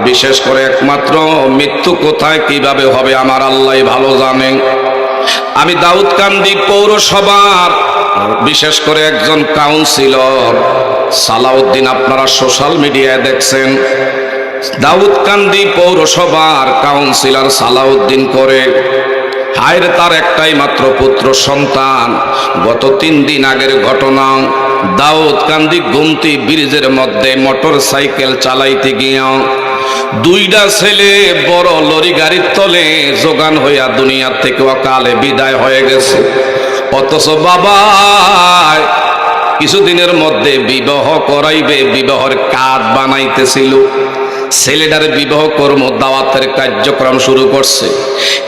বিশেষ করে একমাত্র মৃত্যু কোথায় কিভাবে হবে আমার আল্লাহই ভালো জানেন। আমি দাউদকান্দি পৌরসভার বিশেষ করে একজন কাউন্সিলর সালাউদ্দিন, আপনারা সোশ্যাল মিডিয়ায় দেখছেন, দাউদকান্দি পৌরসভার কাউন্সিলর সালাউদ্দিন করে হায়ের তার একটাই মাত্র পুত্র সন্তান। গত 3 দিন আগের ঘটনা, দাউদকান্দি গুমতি ব্রিজের মধ্যে মোটর সাইকেল চালাইতে গিয়া 2টা ছেলে বড় লরি গাড়ির তলে জোগান হইয়া দুনিয়ার থেকে অকালে বিদায় হয়ে গেছে। অথচ বাবা কিছুদিনের মধ্যে বিবাহ করাইবে, বিবাহের কার্ড বানাইতেছিল, ছেলেটার বিবাহ কর্ম দাওয়াতের কার্যক্রম শুরু করছে।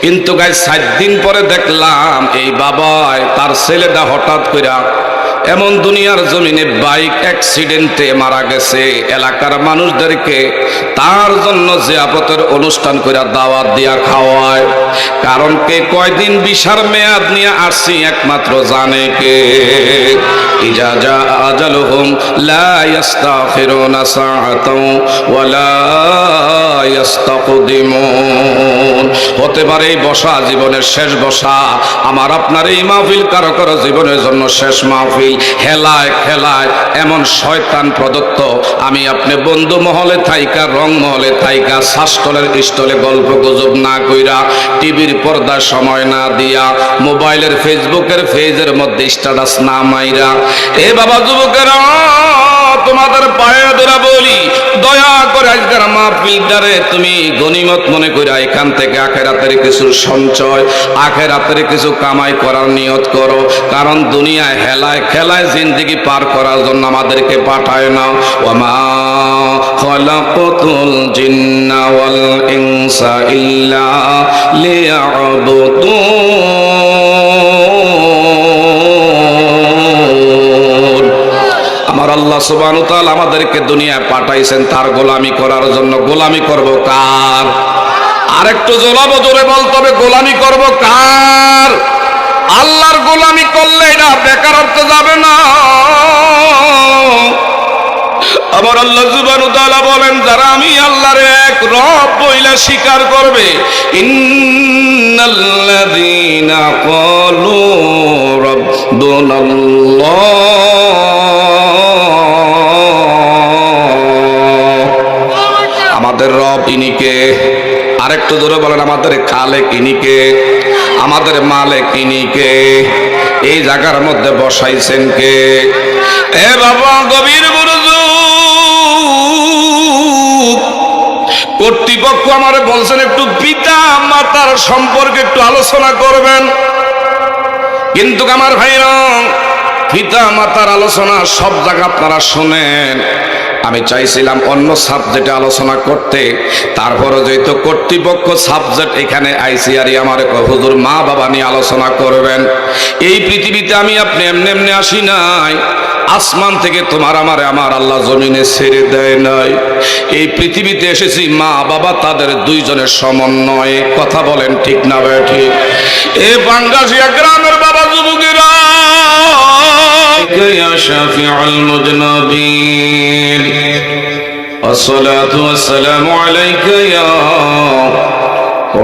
কিন্তু গাই 7 দিন পরে দেখলাম এই বাবায় তার ছেলেটা হঠাৎ করে এমন দুনিয়ার জমিনে বাইক অ্যাক্সিডেন্টে মারা গেছে। এলাকার মানুষদেরকে তার জন্য জিয়াফতের অনুষ্ঠান করে দাওয়াত দিয়া খাওয়ায়। কারণ কে কয়দিন বিশার মেয়াদ নিয়ে আসছি একমাত্র জানে কে। ইজা জা আজালুহুম লা ইস্তাগফিরুনা সাআতাও ওয়া লা ইস্তাকদিমুন। হতে পারে এই বসা জীবনের শেষ বসা, আমার আপনার এই মাহফিল কারো কারো জীবনের জন্য শেষ মাহফিল। হেলায় খেলায় এমন শয়তান প্রদত্ত আমি আপনি বন্ধু মহলে থাইকা, রং মহলে থাইকা, শাসটলের স্টলে গল্প গুজব না কইরা, টিভির পর্দার সময় না দিয়া, মোবাইলের ফেসবুকের পেজের মধ্যে স্ট্যাটাস না মাইরা, এ বাবা যুবকেরা তোমাদের পায়ে ধরে বলি, দয়া করে আজকের মাহফিলটারে তুমি গনিমত মনে কইরা এখান থেকে আখিরাতের কিছু সঞ্চয়, আখিরাতের কিছু কামাই করার নিয়ত করো। কারণ দুনিয়ায় হেলায় খেলায় জিন্দেগি পার করার জন্য আমাদেরকে পাঠায় না। ওয়ামা খালাকাতুল জিন্না ওয়াল ইনসা ইল্লা লিয়াবুদুন। আমার আল্লাহ সুবহানাহু ওয়া তাআলা আমাদেরকে দুনিয়ায় পাঠাইছেন তার গোলামি করার জন্য। গোলামি করব কার? আরেকটু জোরে বলতে হবে, গোলামি করব কার? আল্লাহর গোলামি করলে এটা বেকারত্ব যাবে না। আমার আল্লাহ সুবহানাহু ওয়া তাআলা বলেন, যারা আমি আল্লাহর এক রব বইলা স্বীকার করবে, ইন্নাল্লাযীনা ক্বালু রাব্বুনাল্লাহ, আমাদের রব ইনি কে? আরেকটু জোরে বলেন, আমাদের খালেক ইনি কে? আমাদের মালিক ইনি কে? এই জায়গার মধ্যে বসাইছেন কে? এ বাবা গভীর মনোযোগ। কর্তৃপক্ষ আমার বলছেন একটু পিতা মাতার সম্পর্কে একটু আলোচনা করবেন। কিন্তু আমার ভাইরা, পিতা মাতার আলোচনা সব জায়গা আপনারা শোনেন। আমি চাইছিলাম অন্য সাবজেক্টে আলোচনা করতে, তারপরে যেহেতু কর্তৃপক্ষ সাবজেক্ট এখানে আইসিআরই আমার হুজুর মা বাবা নিয়ে আলোচনা করবেন। এই পৃথিবীতে আমি আপনি এমনি এমনি আসি নাই। আসমান থেকে তোমার আমার আল্লাহ জমিনে ছেড়ে দেয় নাই। এই পৃথিবীতে এসেছি মা বাবা তাদের 2 জনের সমন্বয়ে। কথা বলেন ঠিক না ঠিক? এ বাঙ্গাসিয়া গ্রামের বাবা যুবকেরা, يا شافع المذنبين والصلاة والسلام عليك يا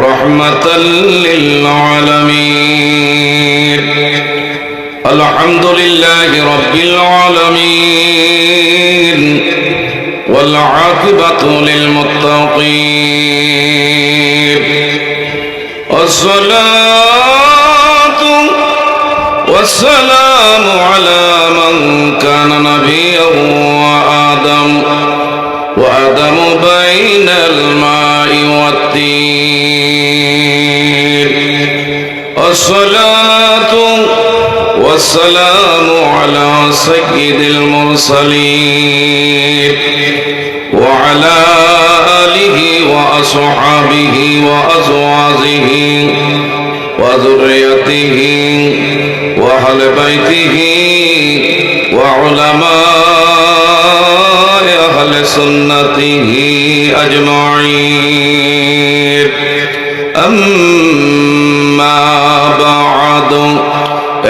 رحمة للعالمين الحمد لله رب العالمين والعاقبة للمتقين والسلام على من كان نبيا وآدم بين الماء والطين الصلاة والسلام على سيد المرسلين وعلى آله وأصحابه وأزواجه وذريته وأهل بيته وعلماء أهل سنته أجمعين أما بعد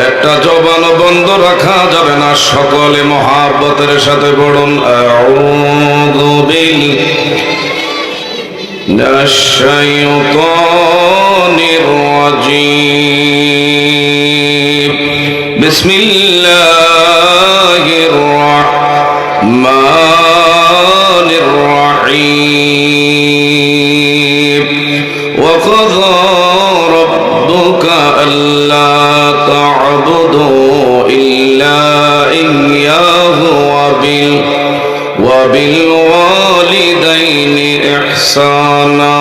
একটা জবান বন্ধ রাখা যাবে না, সকলে মহাব্বতের সাথে পড়ুন আউযু من الشيطان الرجيم بسم الله الرحمن الرحيم وقضى ربك ألا تعبدوا إلا إياه وبالوالدين إحسانا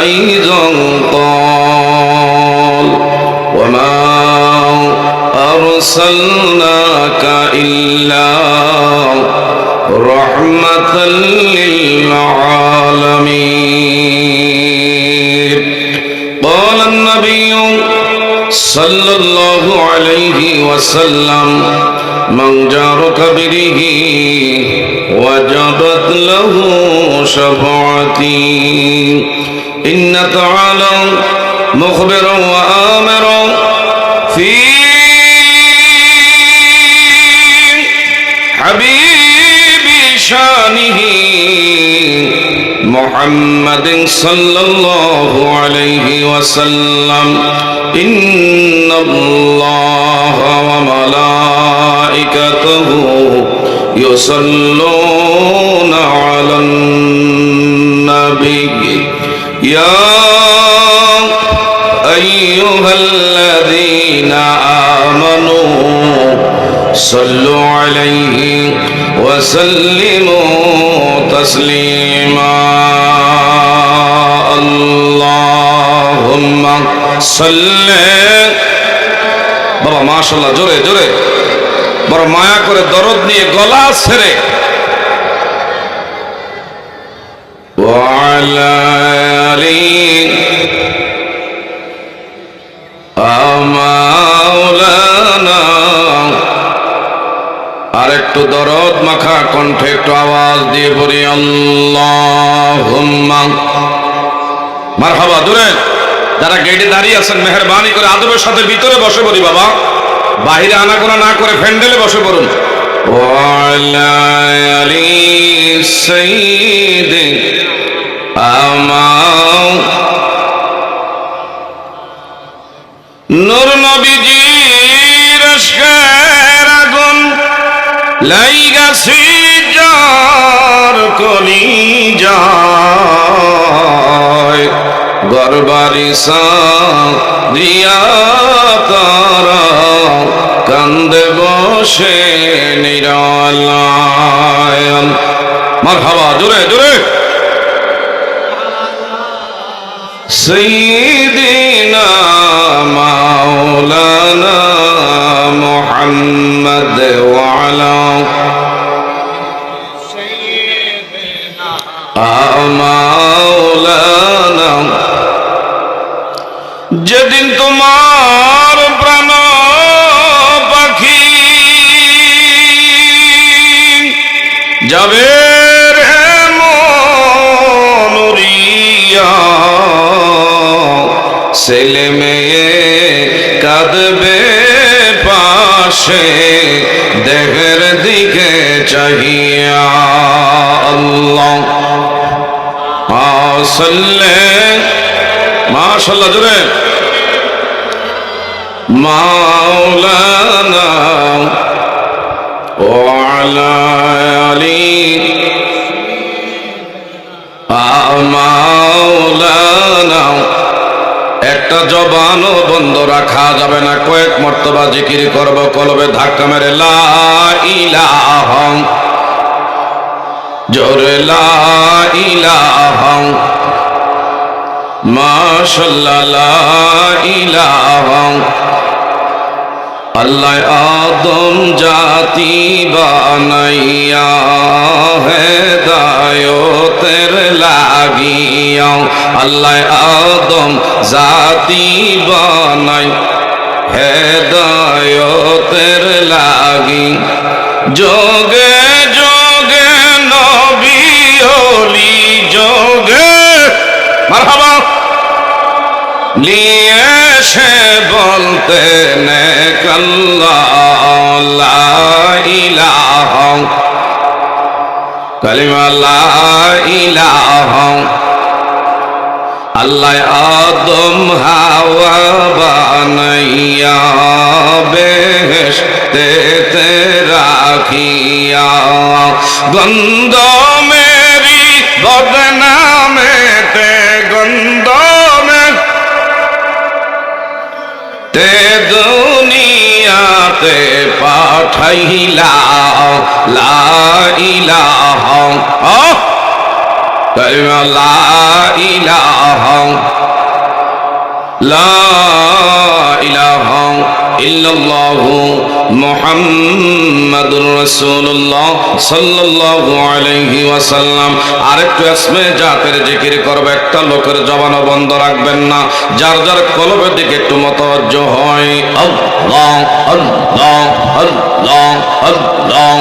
أيضا قال وما أرسلناك إلا رحمة للعالمين قال النبي صلى الله عليه وسلم من جارك به وجبت له شفاعتي إن تعالى مخبرا وآمرا في حبيب شانه محمد صلى الله عليه وسلم إن الله وملائكته يصلون على النبي يا أيها الذين آمنوا صلوا عليه وسلموا تسليما اللهم صل বাবা মাশাআল্লাহ জোরে জোরে বড় মায়া করে দরদ নিয়ে গলা ছেড়ে وعلى مولانا আর একটু দরদ মাখা কণ্ঠে একটু আওয়াজ দিয়ে বলি আল্লাহুম্মা মারহাবা দূরে যারা গেটে দাঁড়িয়ে আছেন মেহেরবানি করে আদবের সাথে ভিতরে বসে পড়ি বাবা বাহিরে আনাগোনা না করে ফ্যান্ডেলে বসে পড়ুন ওয়ালা আলি সাইয়্যিদি আমাও নূর নবীজির আশকের আগুন লাইগাছি যার কলিজায় গরবারিসা দিয়া তারা কান্দে বসে নিরালায় মারহাবা জোরে জোরে সাইয়্যিদিনা মাওলানা মুহাম্মদ ওয়া আলা সাইয়্যিদিনা মাওলানা যেদিন তোমার প্রাণ পাখি যাবে রে মনুরিয়া ছেলে মেয়ে কাঁদবে পাশে দেহের দিকে চাহিয়া আল্লাহ মাশাআল্লাহ জোরে মাওলানা ওয়া আলা আলি মাওলানা একটা জবানও বন্ধ রাখা যাবে না কয়েক মর্তবা জিকির করব কলবে ধাক্কা মেরে লা ইলাহা জোরে লা ইলাহা মাশাআল্লাহ লা ইলাহা আল্লাহ আদম জাতি বানাইয়া হেদায়েতের লাগিয়া আল্লাহ আদম জাতি বানাই হেদায়েতের লাগি যোগে যোগে নবী ওলি যোগে মারহাবা নিয়ে সে বলতে নেক আল্লাহ লা ইলাহা কালিমা লা ইলাহা। আল্লাহ আদম হাওয়া বানাইয়া বেহেশতে রাখিয়া, গন্ধ মেরি বদনামেতে গন্ধ তে দুনিয়াতে পাঠাইলা লা ইলাহা। কালিমা লা ইলাহা, লা ইলাহা ইল্লাল্লাহু মুহাম্মাদুর রাসূলুল্লাহ সাল্লাল্লাহু আলাইহি ওয়াসাল্লাম। আরেকটু ইসমে জাতের জিকির করবে, একটা লোকের জবানও বন্ধ রাখবেন না, যার যার কলবের দিকে একটু মতওয়াজ্জহ হয়। আল্লাহ আল্লাহ আল্লাহ আল্লাহ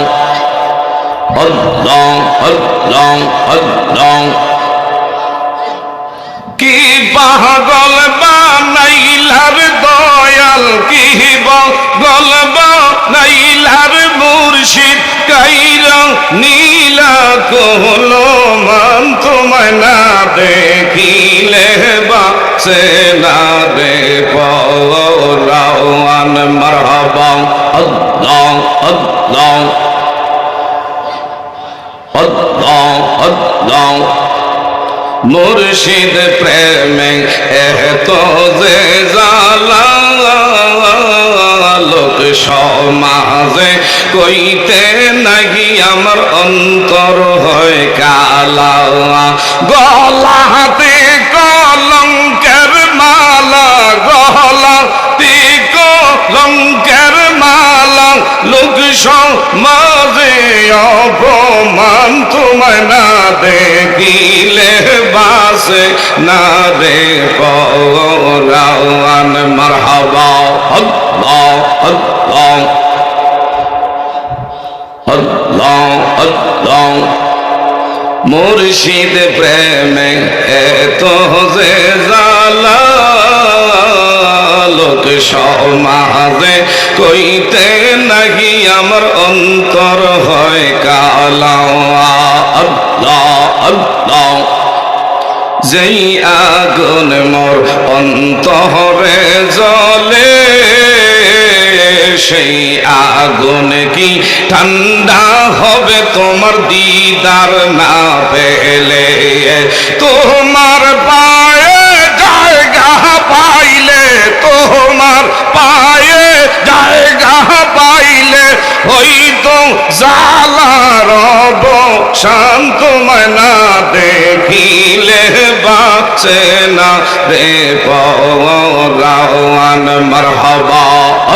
আল্লাহ আল্লাহ আল্লাহ। কি পাগল বানাইলার দয়াল, কি পাগল বানাইলার মুর্শিদ, কাইরা নীলা কোহলো মান, তোমায় না দেখিলে বাসে না রে পরাওয়ান। মারহাবা আল্লাহ আল্লাহ আল্লাহ আল্লাহ। মুর্শিদ প্রেমে এত যে জালা, লোক সমাজে কইতে নাকি আমার অন্তর হয় কালা। গলাতে কলঙ্কের মালা, গলাতে কলঙ্কের মালা, লোক সমাজে অপমান, তোমায় না দেখিলে বাসে না রে পরাওয়ান। মারহাবা আল্লাহ আল্লাহ আল্লাহ আল্লাহ। মুর্শিদ প্রেমে এত যে জালা, লোক সমাজে কইতে নাকি আমার অন্তর হয় কালা। আল্লাহ আল্লাহ। যেই আগুন মোর অন্তরে জ্বলে, সেই আগুন কি ঠান্ডা হবে তোমার দিদার না পেলে? তোমার পায়ে জায়গা পাইলে, তোমার পায়ে জায়গা পাইলে, হইতো জালার অবসান, তোমায় না দেখিলে বাঁচে না রে পরাওয়ান। মারহাবা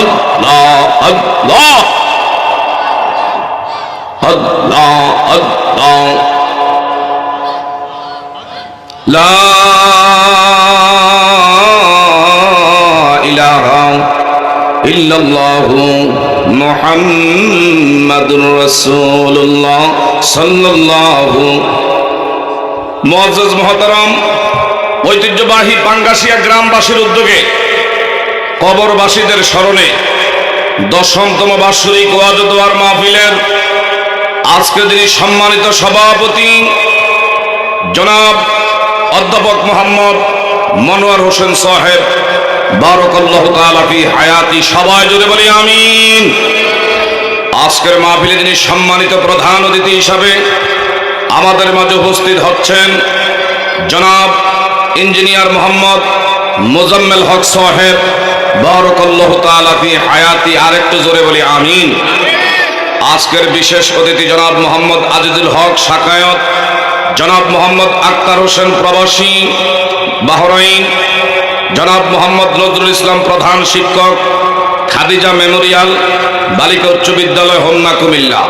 আল্লাহ আল্লাহ আল্লাহ আল্লাহ। লা ইলাহা ইল্লাল্লাহু মুহাম্মাদুর রাসূলুল্লাহ সাল্লাল্লাহু। মুআজ্জাজ মুহতারাম, ঐতিহ্যবাহী পাঙ্গাসিয়া গ্রামবাসীর উদ্যোগে কবরবাসীদের স্মরণে 10তম বার্ষিক ওয়াজ ও দোয়ার মাহফিলের আজকে যিনি সম্মানিত সভাপতি জনাব অধ্যাপক মোহাম্মদ মনোয়ার হোসেন সাহেব, বারাকাল্লাহু তাআলা ফি হায়াতি, সবাই জোরে বলি আমিন। আজকের মাহফিলে যিনি সম্মানিত প্রধান অতিথি হিসাবে আমাদের মাঝে উপস্থিত হচ্ছেন জনাব ইঞ্জিনিয়ার মোহাম্মদ মোজাম্মেল হক সাহেব, বারাকাল্লাহু তাআলা ফি হায়াতি, আরেকটু জোরে বলি আমিন। আজকের বিশেষ অতিথি জনাব মোহাম্মদ আজিজুল হক শাকায়ত, জনাব মোহাম্মদ আক্তার হোসেন প্রবাসী বাহরাইন, জনাব মোহাম্মদ নজরুল ইসলাম প্রধান শিক্ষক, খাদিজা মেমোরিয়াল বালিকা উচ্চ বিদ্যালয়, হোমনা, কুমিল্লা।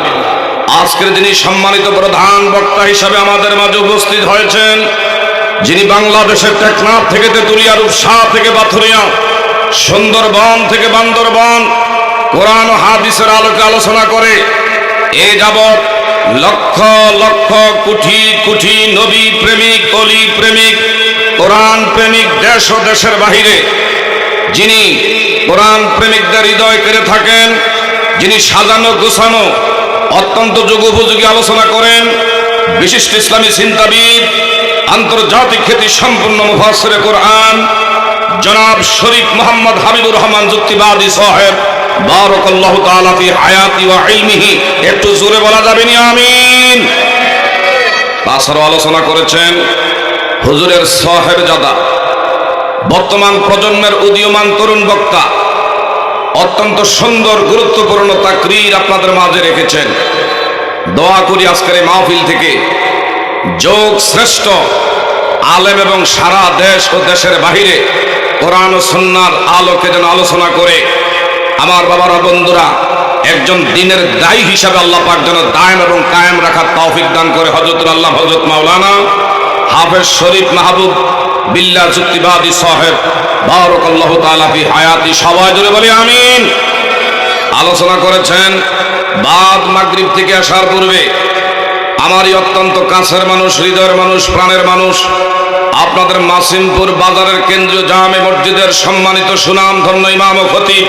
আজকের যিনি সম্মানিত প্রধান বক্তা হিসাবে আমাদের মাঝে উপস্থিত হয়েছেন, যিনি বাংলাদেশের টেকনাফ থেকে তেতুলিয়া, রূপসা থেকে বাথুরিয়া, সুন্দরবন থেকে বান্দরবন কোরআন ও হাদিসের আলোকে আলোচনা করে এ যাবৎ লক্ষ লক্ষ কোটি কোটি নবী প্রেমিক, অলি প্রেমিক, কোরআন প্রেমিক দেশ ও দেশের বাহিরে যিনি কোরআন প্রেমিকদের হৃদয় কেড়ে থাকেন, যিনি সাজানো গোছানো অত্যন্ত যুগোপযোগী আলোচনা করেন, বিশিষ্ট ইসলামী চিন্তাবিদ, আন্তর্জাতিক খ্যাতি সম্পন্ন মুফাসসিরে কোরআন জনাব শরীফ মোহাম্মদ হাবিবুর রহমান যুক্তিবাদী সাহেব, বারাকাল্লাহু তাআলা ফি হায়াতি ওয়া ইলমিহি। একটু জোরে বলা যাবে নি আমিন? তাছাড়াও আলোচনা করেছেন হুজুরের সাহেবজাদা, বর্তমান প্রজন্মের উদীয়মান তরুণ বক্তা, অত্যন্ত সুন্দর গুরুত্বপূর্ণ তাকরীর আপনাদের মাঝে রেখেছেন। দোয়া করি আজকের এই মাহফিল থেকে যোগ শ্রেষ্ঠ আলেম এবং সারা দেশ ও দেশের বাহিরে কোরআন ও সুন্নাহর আলোকে যেন আলোচনা করে আমার বাবারা বন্ধুরা একজন দ্বীনের দায়ী হিসাবে আল্লাহ পাক যেন দায়েম এবং কায়েম রাখার তৌফিক দান করে। হযরতুল আল্লাহ হযরত মাওলানা হাফেজ শরীফ মাহবুব বিল্লাহ যুক্তিবাদী সাহেব, বারাকাল্লাহু তাআলা ফি হায়াতি। সবাই জোরে বলি আমিন। আলোচনা করেছেন বাদ মাগরিব থেকে আসার পূর্বে আমারই অত্যন্ত কাছের মানুষ, হৃদয়ের মানুষ, প্রাণের মানুষ, আপনাদের মাসিমপুর বাজারের কেন্দ্রীয় জামে মসজিদের সম্মানিত সুনামধন্য ইমাম ও খতিব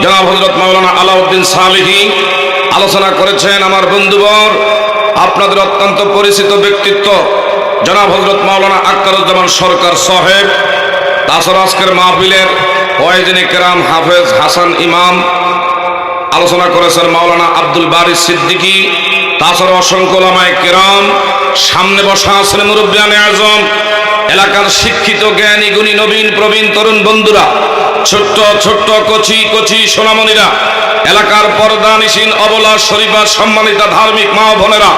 জনাব হযরত মাওলানা আলাউদ্দিন সালেহী আলোচনা করেছেন। আমার বন্ধুবর, আপনাদের অত্যন্ত পরিচিত ব্যক্তিত্ব জনাব হযরত মাওলানা আখতারুজ্জামান সরকার সাহেব। তাছাড়া আজকের মাহফিলের ওয়াইজিনে কেরাম হাফেজ হাসান ইমাম আলোচনা করেছেন মাওলানা আব্দুল বারী সিদ্দিকী। তাছাড়া অসংখ্য উলামায়ে কেরাম, সামনে বসা আছেন মুরব্বিয়ানে আজম, এলাকার শিক্ষিত জ্ঞানী গুণী নবীন প্রবীণ তরুণ বন্ধুরা, ছোট্ট ছোট্ট কচি কচি সোনামণিরা, এলাকার পর্দানিসীন অবলা শরীফা সম্মানিতা ধার্মিক মা ও বোনেরা,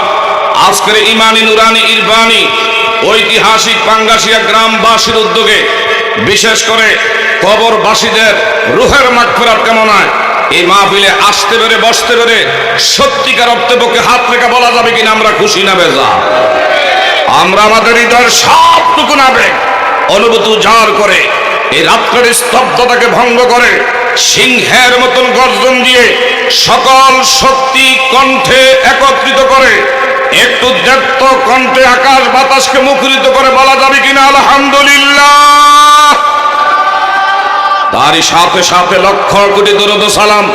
আজকের ইমানি নুরানি ইরবানি ঐতিহাসিক পাঙ্গাসিয়া গ্রামবাসীর উদ্যোগে বিশেষ করে কবরবাসীদের রুহের মাগফিরাত কামনায় এই মাহফিলে আসতে পেরে বসতে পেরে সত্যিকার অর্থে পক্ষে হাত রেখে বলা যাবে কিনা আমরা খুশি না বেজা? আমরা আমাদের হৃদয়ের সবটুকু আবেগ অনুভূতি উজাড় করে এই রাত্রের স্তব্ধতাকে ভঙ্গ করে সিংহের মতন গর্জন দিয়ে সকল শক্তি কণ্ঠে একত্রিত করে একটু দ্ব্যর্থ কণ্ঠে আকাশ বাতাসকে মুখরিত করে বলা যাবে কিনা আলহামদুলিল্লাহ। তারই সাথে সাথে লক্ষ কোটি দরুদ ও সালাম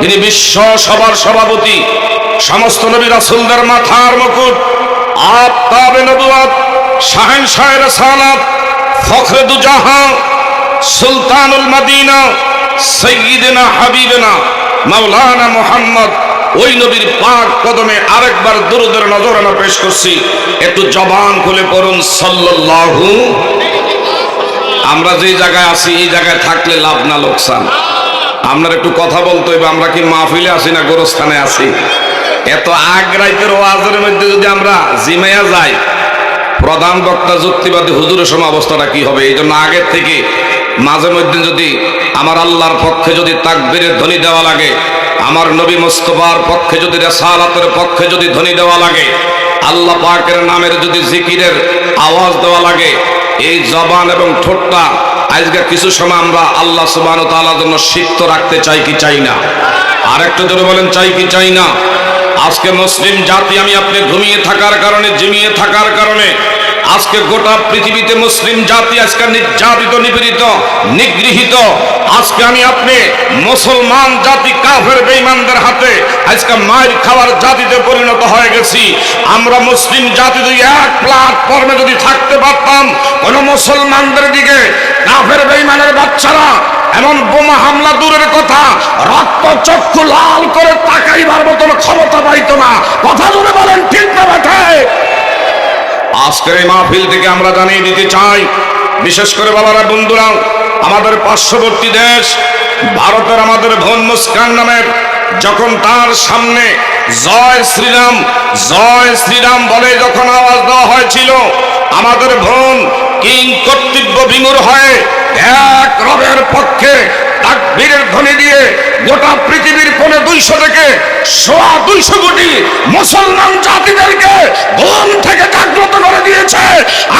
যিনি বিশ্ব সভার সভাপতি, সমস্ত নবী রাসূলদের মাথার মুকুট, আফতাবে নবুয়ত, শাহেনশাহে রিসালাত, ফখরে দু জাহান, সুলতানুল মদিনা, সাইয়্যিদনা হাবিবনা মাওলানা মুহাম্মদ, ওই নবীর পাক কদমে আরেকবার দরুদের নজরানা পেশ করছি। একটু জবান খুলে পড়ুন সাল্লাল্লাহু। আমরা যে জায়গায় আছি এই জায়গায় থাকলে লাভ না লোকসান? আপনার একটু কথা বলতে হইবে, আমরা কি মাহফিলে আছি না গোরস্থানে আছি? এত আগ্রাইতের ওয়াজের মধ্যে যদি আমরা জিমাইয়া যাই, প্রধান বক্তা যুক্তিবাদী হুজুরের সময় অবস্থাটা কি হবে? এই জন্য আগের থেকে মাঝে মধ্যে যদি আমার আল্লাহর পক্ষে যদি তাকবীরের ধ্বনি দেওয়া লাগে, আমার নবী মুস্তাফার পক্ষে যদি রিসালাতের পক্ষে যদি ধ্বনি দেওয়া লাগে, আল্লাহ পাকের নামের যদি জিকিরের আওয়াজ দেওয়া লাগে, এই জবান এবং ঠোঁটটা আজকে কিছু সময় আমরা আল্লাহ সুবহানাহু ওয়া তাআলার জন্য সিক্ত রাখতে চাই কি চাই না? আর একটু জোরে বলেন, চাই কি চাই না? আজকে মুসলিম জাতি আমি আপনি ঘুমিয়ে থাকার কারণে, জিমিয়ে থাকার কারণে আজকে গোটা পৃথিবীতে মুসলিম জাতি আজকে নির্যাতিত, নিপীড়িত, নিগৃহীত। আজকে আমি আপনি মুসলমান জাতি কাফের বেঈমানদের হাতে আজকে মার খাওয়ার জাতিতে পরিণত হয়ে গেছি। আমরা মুসলিম জাতি যদি এক প্ল্যাটফর্মে যদি থাকতে পারতাম, কোন মুসলমানদের দিকে কাফের বেঈমানের বাচ্চারা এমন বোমা হামলা দূরের কথা, রক্ত চক্ষু লাল করে তাকাইবার মতন ক্ষমতা পাইতো না। কথা জুড়ে বলেন ঠিক না বেঠে? আজকের এই মাহফিল থেকে আমরা জানিয়ে দিতে চাই, বিশেষ করে বাবারা বন্ধুরা, আমাদের পার্শ্ববর্তী দেশ ভারতের আমাদের বোন মুস্কান নামের যখন তার সামনে জয় শ্রীরাম, জয় শ্রীরাম বলে যখন আওয়াজ দেওয়া হয়েছিল, আমাদের বোন কিং কর্তব্য বিমূঢ় হয়ে এক রবের পক্ষে তাকবীরের ধ্বনি দিয়ে গোটা পৃথিবীর কোণে 200 থেকে 250 কোটি মুসলমান জাতিদেরকে ঘুম থেকে জাগ্রত করে দিয়েছে।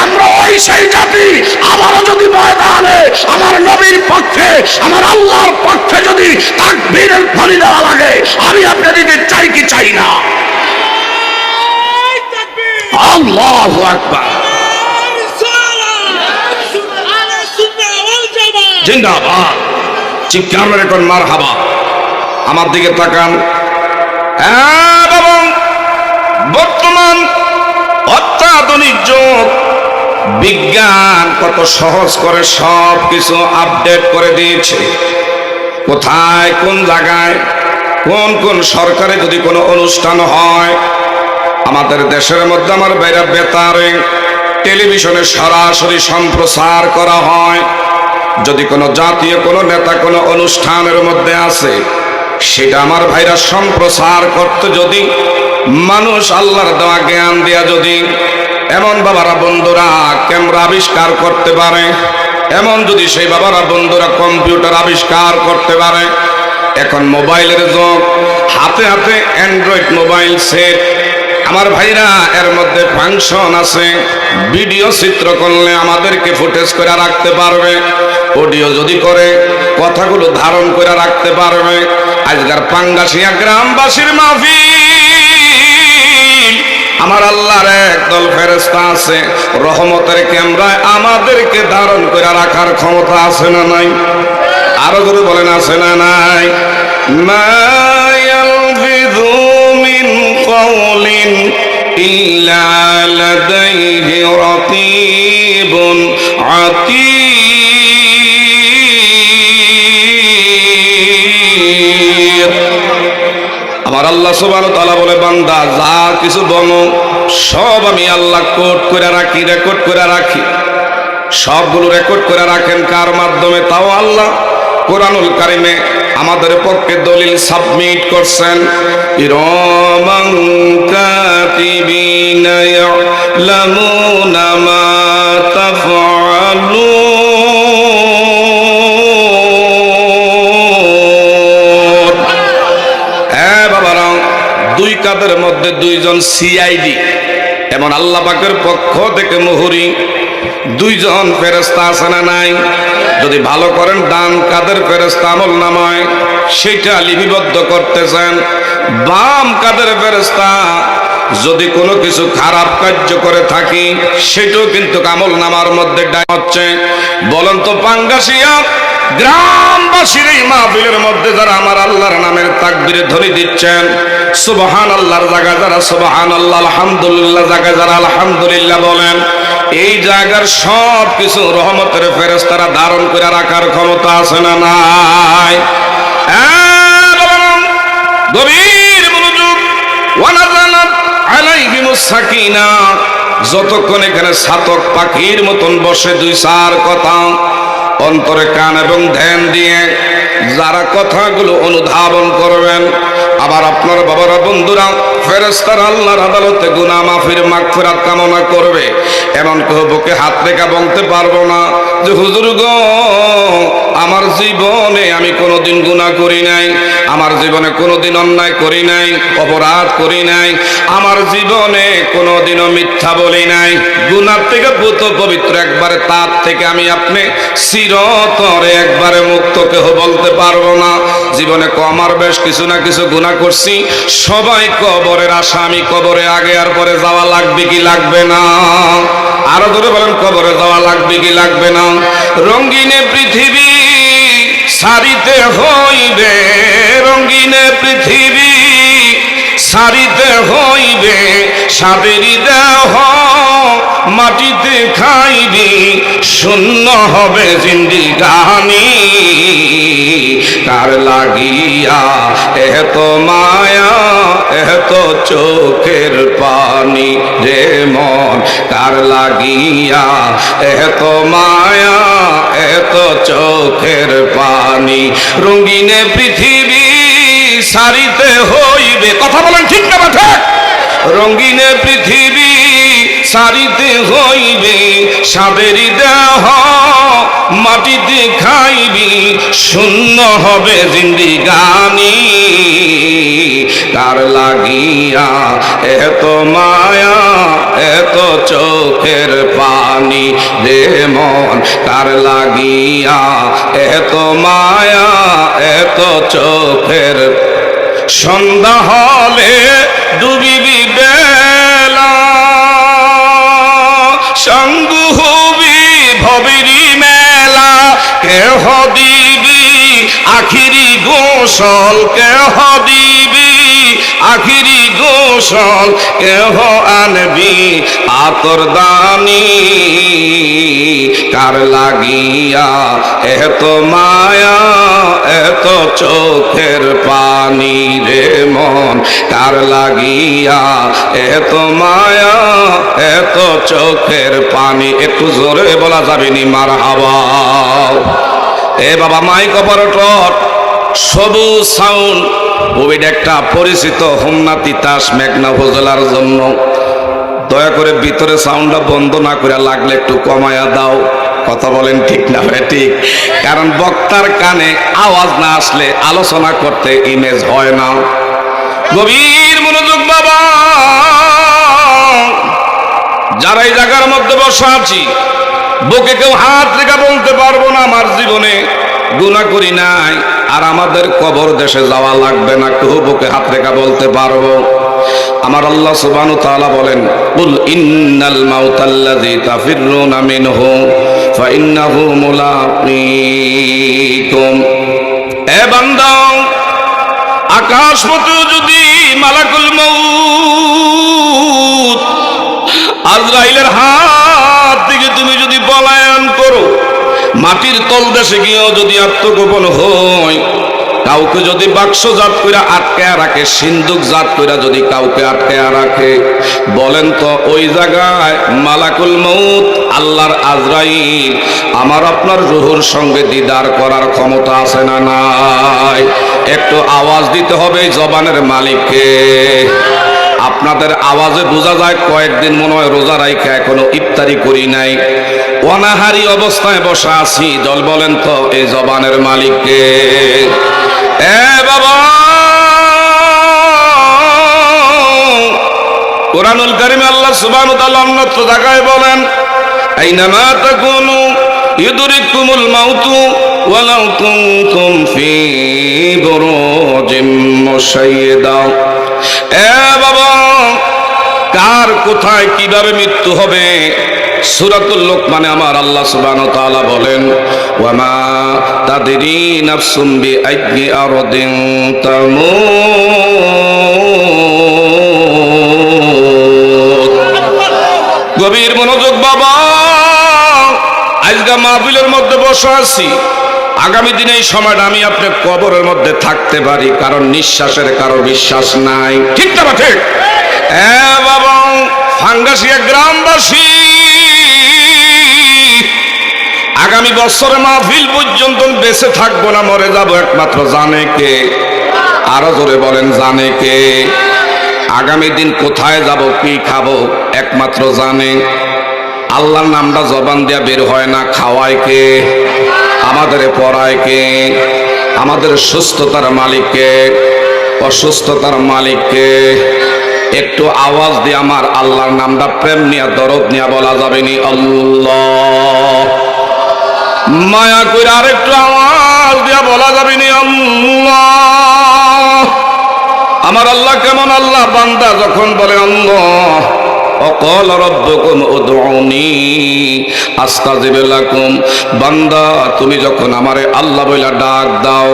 আমরা ওই সেই জাতি, আবারও যদি ময়দানে আমার নবীর পক্ষে, আমার আল্লাহর পক্ষে যদি তাকবীরের ধ্বনি দেওয়া লাগে, আমি আপনাদেরকে চাই কি চাই না? আল্লাহু আকবার, জিন্দাবাদ, চিৎকার মেরে কোন মারহাবা। আমার দিকে তাকান। এবং বর্তমান আধুনিক যুগ, বিজ্ঞান কত সহজ করে সব কিছু আপডেট করে দিয়েছে। কোথায় কোন জায়গায় কোন কোন সরকারে যদি কোনো অনুষ্ঠান হয়, আমাদের দেশের মধ্যে আমার বাইরে বেতারে টেলিভিশনে সরাসরি সম্প্রচার করা হয়। যদি কোনো জাতীয় কোনো নেতা কোনো অনুষ্ঠানের মধ্যে আছে, সেটা আমার ভাইরা সম্প্রচার করতে যদি মানুষ আল্লাহর দেওয়া জ্ঞান দিয়া যদি এমন বাবারা বন্ধুরা ক্যামেরা আবিষ্কার করতে পারে, এমন যদি সেই বাবারা বন্ধুরা কম্পিউটার আবিষ্কার করতে পারে, এখন মোবাইলের যুগ, হাতে হাতে অ্যান্ড্রয়েড মোবাইল সেট, আমার ভাইরা এর মধ্যে ফাংশন আছে। ভিডিও চিত্র করলে আমাদেরকে ফুটেজ করে রাখতে পারবে, অডিও যদি করে কথাগুলো ধারণ করে রাখতে পারবে। আজকার পাঙ্গাসিয়া গ্রামবাসীর মাহফিল, আমার আল্লাহর একদল ফেরেশতা আছে, রহমতের ক্যামেরায় আমাদেরকে ধারণ করে রাখার ক্ষমতা আছে না নাই? আরো যদি বলেন আছে না নাই? মা ইয়ালফিযু মিন কওলিন ইল্লা লাদাইহি রাকীবুন আতীদ। আমার আল্লাহ সুবহানাহু ওয়া তাআলা বলে, বান্দা যা কিছু বলো সব আমি আল্লাহ কোড করে রাখি, রেকর্ড করে রাখি। সবগুলো রেকর্ড করে রাখেন কার মাধ্যমে? তাও আল্লাহ কোরআনুল কারিমে আমাদের পক্ষে দলিল সাবমিট করছেন। ইরামান কাতিবিনা ইয়ালামুনা মা তাফআলুন। হ্যাঁ বাবারা, দুই কাদের মধ্যে দুইজন সিআইডি, এমন আল্লাহ পাকের পক্ষ থেকে মুহুরি দুইজন ফেরেশতা আছে না নাই? যদি ভালো করেন ডান কাদের ফেরেশতা আমল নামায় সেটা লিপিবদ্ধ করতেছেন, বাম কাদের ফেরেশতা যদি কোনো কিছু খারাপ কার্য করে থাকি সেটাও কিন্তু আমল নামার মধ্যে হচ্ছে। বলেন তো পাঙ্গাসিয়া গ্রামবাসীর এই মাহফিলের মধ্যে যারা আমার আল্লাহর নামের তাকবীরে ধ্বনি দিচ্ছেন, সুবহানাল্লাহর জায়গায় যারা সুবহানাল্লাহ, আলহামদুলিল্লাহ জায়গায় যারা আলহামদুলিল্লাহ বলেন, এই জায়গার সব কিছু রহমতের ফেরেশতারা ধারণ করে রাখার ক্ষমতা আছে না নাই? গভীর মনোযোগ। ওয়ানাজালাত আলাইহিমুস সাকিনাহ, যতক্ষণ এখানে ছাতক পাখির মতন বসে দুই চার কথা অন্তরে কান এবং ধ্যান দিয়ে যারা কথাগুলো অনুধাবন করবেন, আবার আপনার বাবারা বন্ধুরা ফেরেশতারা আল্লাহর আদালতে গুনাহ মাফির মাগফিরাত কামনা করবে। এমন কেউ বুকে হাত রেখা বলতে পারবো না যে হুজুর গো, আমার জীবনে আমি কোনোদিন গুনাহ করি নাই, আমার জীবনে কোনোদিন অন্যায় করি নাই, অপরাধ করি নাই, আমার জীবনে কোনোদিনও মিথ্যা বলি নাই। গুনাহ থেকে পুত পবিত্র একবারে, তার থেকে আমি আপনি চিরতরে একবারে মুক্ত কেউ বলতে পারবো না। জীবনে আমার বেশ কিছু না কিছু গুনাহ করছি, সবাই কবরের আসামি, কবরে আগে আর পরে যাওয়া লাগবে কি লাগবে না? আরো ধরে বলেন, কবরে যাওয়া লাগবে কি লাগবে না? রঙিনে পৃথিবী সারিতে হইবে, রঙিনে পৃথিবী সারিতে হইবে, সাদেরই দেহ মাটিতে খাইবি, শূন্য হবে জিন্দিগানি। কার লাগিয়া এত মায়া এত চোখের পানি রে মন, কার লাগিয়া এত মায়া এত চোখের পানি। রঙিনে পৃথিবী সারিতে হইবে, কথা বলেন ঠিক না ঠিক? রঙিনে পৃথিবী সারিতে হইবে, সাদেরই দেহ মাটিতে খাইবি, শূন্য হবে জিন্দিগানি। কার লাগিয়া এত মায়া এত চোখের পানি রে মন, কার লাগিয়া এত মায়া এত চোখের। সন্ধ্যা হলে ডুবিবি বেলা, সঙ্গ হবি ভবেরি মেলা, কেহ দিবি আখিরি গোসল, কেহ দিবি আখিরি গোসল কেহ আনবি আতর দানি কার লাগিয়া এত মায়া এত চোখের পানি রে মন কার লাগিয়া এত মায়া এত চোখের পানি একটু জোরে বলা যাবে নি মারহাবা এ বাবা মাইক অপারেটর সবুজ সাউন্ড ওইটা একটা পরিচিত হোমনা তিতাস মেঘনা উপজেলার জন্য দয়া করে ভিতরে সাউন্ডটা বন্ধ না করে লাগলে একটু কমায়া দাও কথা বলেন ঠিক না ভাই ঠিক কারণ বক্তার কানে আওয়াজ না আসলে আলোচনা করতে ইমেজ হয় না গভীর মনোযোগ বাবা যারা এই জায়গার মধ্যে বসা আছি বুকে কেউ হাত রেখে বলতে পারবো না আমার জীবনে গুনাহ করি নাই আর আমাদের কবর দেশে যাওয়া লাগবে না কেউ বুকে হাত রেখে বলতে পারবো আমার আল্লাহ সুবহানাহু ওয়া তাআলা বলেন কুল ইন্নাল মাউতাল্লাযী তাফিররুনা মিনহু ফাইন্নাহু মুলাকীকুম এ বান্দা আকাশ পথে যদি মালাকুল মউত আজরাইলের হাত থেকে তুমি যদি পলায়ন করো মাটির তল দেশে গিয়েও যদি আত্মগোপন হয় কাউকে যদি বাক্সজাত করে আটকায়া রাখে সিন্দুক জাত করে যদি কাউকে আটকায়া রাখে বলেন তো ওই জায়গায় মালাকুল মউত আল্লাহর আজরাইল আমার আপনার রূহের সঙ্গে দিদার করার ক্ষমতা আছে না নাই একটু আওয়াজ দিতে হবে জবানের মালিককে আপনাদের আওয়াজে বোঝা যায় কয়েকদিন মনে হয় রোজা রাইখা এখনো ইফতারি করি নাই অনাহারি অবস্থায় বসা আছি দল বলেন তো এই জবানের মালিককে এ বাবা কুরআনুল কারীমে আল্লাহ সুবহানাহু ওয়া তাআলা অন্যত্র জায়গায় বলেন আইনামা তাকুনু ইউদরিকুমুল মাউতু ওয়ালাউ কুনতুম ফি বুরুজিম মুশাইয়্যিদা এ বাবা কার কোথায় কিভাবে মৃত্যু হবে সূরাতুল লোকমানে আমার আল্লাহ সুবহানাহু ওয়া তাআলা বলেন ওয়ামা তাদরি নাফসুম বিআইয়ি আরদিন তামুত গভীর মনোযোগ বাবা আজকে মাহফিলের মধ্যে বসে আছি আগামী দিনে এই সময়টা আমি আপনার কবরের মধ্যে থাকতে পারি কারণ নিঃশ্বাসের কারো বিশ্বাস নাই ঠিক না ঠিক বাবা ফাঙ্গাসিয়া গ্রামবাসী আগামী বছরে মাহফিল পর্যন্ত বেঁচে থাকবো না মরে যাবো একমাত্র জানে কে আরো জোরে বলেন জানে কে আগামী দিন কোথায় যাব কি খাবো একমাত্র জানে আল্লাহর নামটা জবান দিয়া বের হয় না খাওয়ায় কে আমাদের পড়ায় কে আমাদের সুস্থতার মালিককে অসুস্থতার মালিককে একটু আওয়াজ দিয়ে আমার আল্লাহর নামটা প্রেম নিয়ে দরদ নিয়ে বলা যাবে নি আল্লাহ মায়া করে আরেকটু আওয়াজ দিয়ে বলা যাবে নি আল্লাহ আমার আল্লাহ কেমন আল্লাহ বান্দা যখন বলে আল্লাহ অকল রব্বুকুম উদউনি আস্তাজিব লাকুম বান্দা তুমি যখন আমারে আল্লাহ বইলা ডাক দাও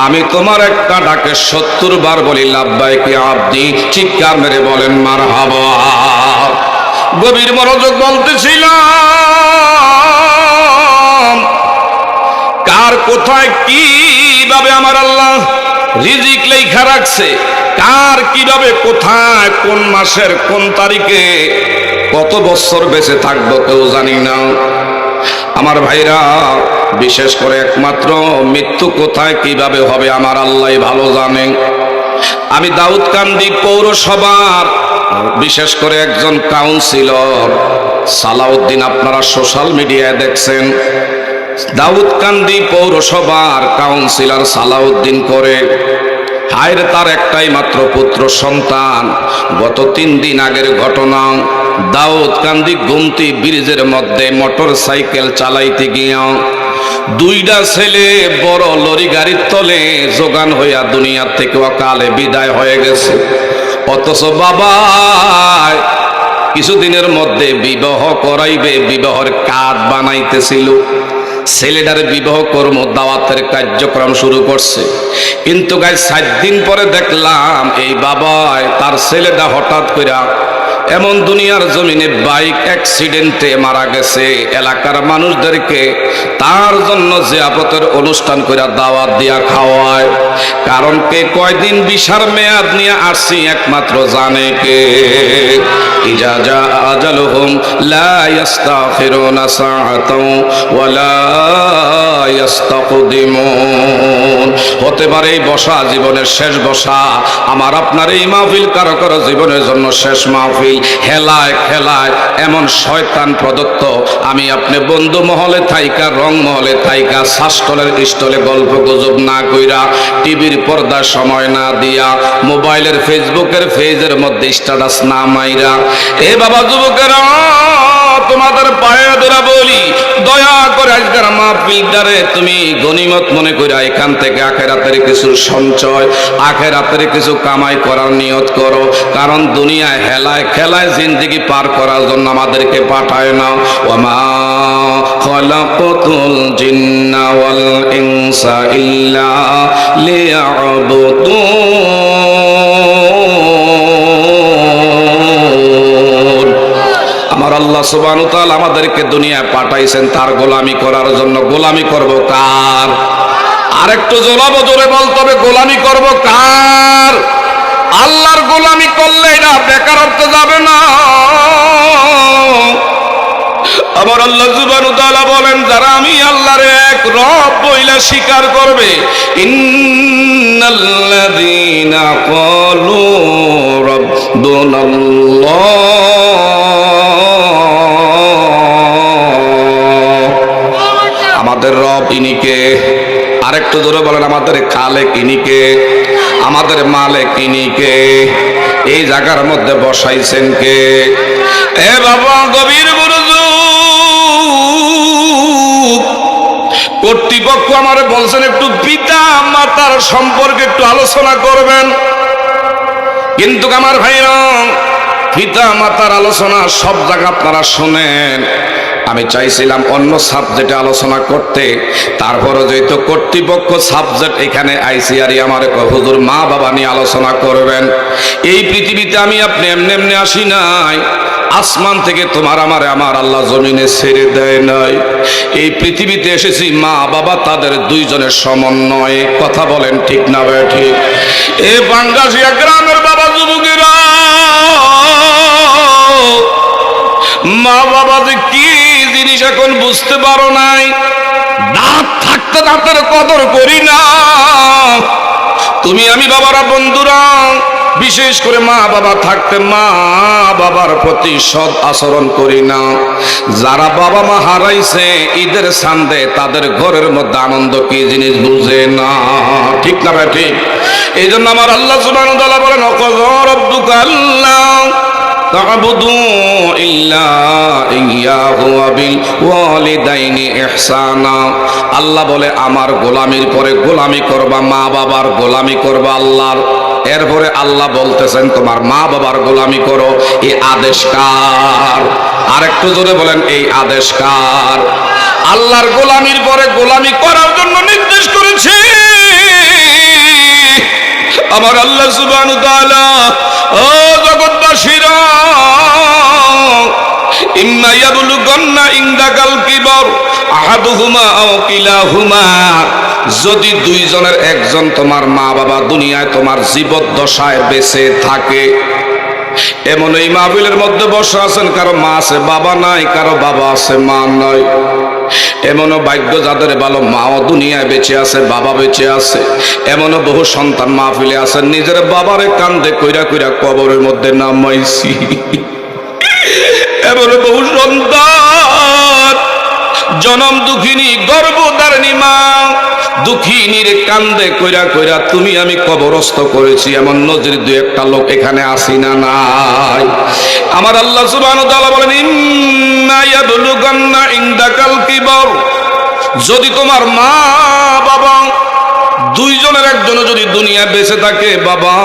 আমি তোমার একটা ডাকে 70 বার বলি লাব্বাইকি আব্দি চিৎকার মেরে বলেন মারহাবা গভীর মনোযোগ বলতেছিলাম কার কোথায় কিভাবে আমার আল্লাহ রিজিক লেখা রাখছে কার কিভাবে কোথায় কোন মাসের কোন তারিখে কত বছর বেঁচে থাকবো কেউ জানি না আমার ভাইরা বিশেষ করে একমাত্র মৃত্যু কোথায় কিভাবে হবে আমার আল্লাহ ভালো জানে আমি দাউদকান্দি পৌরসভার বিশেষ করে একজন কাউন্সিলর সালাউদ্দিন আপনারা সোশ্যাল মিডিয়ায় দেখছেন দাউদকান্দি পৌরসভার কাউন্সিলর সালাউদ্দিন করে হায়রে তার একটাই মাত্র পুত্র সন্তান গত 3 দিন আগের ঘটনা দাউদকান্দি গুমতি ব্রিজের মধ্যে মোটর সাইকেল চালাইতে গিয়া 2টা ছেলে বড় লরি গাড়ির তলে জোগান হইয়া দুনিয়া থেকে অকালে বিদায় হয়ে গেছে অথচ বাবা কিছুদিনের মধ্যে বিবাহ করাইবে বিবাহের কার্ড বানাইতেছিল ছেলেটারে বিবাহ কর্ম দাওয়াতের কার্যক্রম শুরু করছে। কিন্তু গাই 7 দিন পরে দেখলাম এই বাবাই তার ছেলেটা হঠাৎ করে এমন দুনিয়ার জমিনে বাইক অ্যাক্সিডেন্টে মারা গেছে। এলাকার মানুষদেরকে তার জন্য জিয়াফতের অনুষ্ঠান করে দাওয়াত দিয়া খাওয়ায়। কারণ কে কয়দিন বিশার মেয়াদ নিয়ে আসছি একমাত্র জানে কে। ইজা জা আজালুহুম লা ইস্তাখিরুনা সাআতাও ওয়া লা ইস্তাকদিমুন। হতে পারে এই বসা জীবনের শেষ বসা, আমার আপনার এই মাহফিল কারো কারো জীবনের জন্য শেষ মাহফিল। হেলায় খেলায় এমন শয়তান প্রদত্ত আমি আপনি বন্ধু মহলে থাইকা, রং মহলে থাইকা, শাসটলের স্টলে গল্প গুজব না কইরা, টিভির পর্দায় সময় না দিয়া, মোবাইলের ফেসবুকের পেজের মধ্যে স্ট্যাটাস না মাইরা, এ বাবা যুবকেরা তোমাদের পায়ে ধরে বলি, দয়া করে আজকের মাহফিলটারে তুমি গনিমত মনে কইরা এখান থেকে আখিরাতের কিছু সঞ্চয়, আখিরাতের কিছু কামাই করার নিয়ত করো। কারণ দুনিয়ায় হেলায় খেলায় জিন্দেগি পার করার জন্য আমাদেরকে পাঠায় না। ওয়ামা খালাকাতুল জিন্না ওয়াল ইনসা ইল্লা লিয়াবুদুন। আমার আল্লাহ সুবহানাহু ওয়া তাআলা আমাদেরকে দুনিয়ায় পাঠাইছেন তার গোলামি করার জন্য। গোলামি করব কার? আরেকটু জোরে বলতে হবে, গোলামি করব কার? আল্লাহর গোলামি করলে এটা বেকারত্ব যাবে না। আবার আল্লাহ সুবহানাহু ওয়া তাআলা বলেন, যারা আমি আল্লাহর এক রব বইলা স্বীকার করবে, ইন্নাল্লাযীনা ক্বালু রাব্বুনাল্লাহ, আমাদের রব ইনি কে? আরেকটু জোরে বলেন, আমাদের খালেক ইনি কে? আমাদের মালিক ইনি কে? এই জায়গার মধ্যে বসাইছেন কে? এ বাবা গভীর মনোযোগ। কর্তৃপক্ষ আমারে বলছেন একটু পিতা মাতার সম্পর্কে একটু আলোচনা করবেন। কিন্তু আমার ভাইরা, পিতা মাতার আলোচনা সব জায়গা আপনারা শোনেন। আমি চাইছিলাম অন্য সাবজেক্টে আলোচনা করতে, তারপরে যেহেতু কর্তৃপক্ষ সাবজেক্ট এখানে আইসি আর আমার হুজুর মা বাবা নিয়ে আলোচনা করবেন। এই পৃথিবীতে আমি আপনি এমনি এমনি আসি নাই। আসমান থেকে তোমার আমার আল্লাহ জমিনে ছেড়ে দেয় নাই। এই পৃথিবীতে এসেছি মা বাবা তাদের দুইজনের সমন্বয়ে। কথা বলেন ঠিক না ভাই? ঠিক। এ বাঙ্গাসিয়া গ্রামের বাবা যুবকেরা, মা বাবা যে কি জিনিস এখন বুঝতে পারো নাই। দাঁত থাকতে দাঁতের কদর করি না। তুমি আমি বাবারা বন্ধুরা, বিশেষ করে মা বাবা থাকতে মা বাবার প্রতি সৎ আচরণ করি না। যারা বাবা মা হারাইছে ঈদের সান্দে তাদের ঘরের মধ্যে আনন্দ কি জিনিস বুঝে না। ঠিক না ভাই? ঠিক। এই জন্য আমার আল্লাহ সুবহানাহু ওয়া তাআলা বলেন, ওয়াকাযা রাব্বুকা আল্লা তা'বুদু ইল্লা ইয়্যাহু ওয়া বিল ওয়ালিদাইনি ইহসানা। আল্লাহ বলে আমার গোলামির পরে গোলামি করবা মা বাবার, গোলামি করবা আল্লাহর। এরপরে আল্লাহ বলতেছেন তোমার মা বাবার গোলামি করো। এই আদেশ কার? আরেকটু জোরে বলেন, এই আদেশ কার? আল্লাহর গোলামির পরে গোলামি করার জন্য নির্দেশ করেছে আমার আল্লাহ সুবহানাহু ওয়া তাআলা। ও জগৎবাসীরা, ইম্মা ইয়াবলুগান্না ইনদাকাল কিবার আহাদুহুমা আও কিলাহুমা, যদি দুইজনের একজন তোমার মা বাবা দুনিয়ায় তোমার জীবদ্দশায় বেঁচে থাকে, এমন এই মাহফিলের মধ্যে বসে আছেন কারো মা আছে বাবা নাই, কারো বাবা আছে মা নাই। এমনও ভাগ্য যাদের ভালো মাও দুনিয়ায় বেঁচে আছে, বাবা বেঁচে আছে। এমনও বহু সন্তান মাহফিলে আছেন নিজের বাবারে কান্দে কইরা কইরা কবরের মধ্যে নামাইছি। এমনও বহু সন্তান জনম দুঃখিনী গর্ভধারিণী মা দুঃখিনীর কান্দে কইরা কইরা তুমি আমি কবরস্থ করেছি। এমন নজির দুই একটা লোক এখানে আসি না নাই? আমার আল্লাহ সুবহানাহু ওয়া তাআলা বলেন, ইম্মা ইয়াবলুগান্না ইনদাকাল কিবার, যদি তোমার মা বাবা দুইজনের একজন যদি দুনিয়া বেঁচে থাকে বাবা,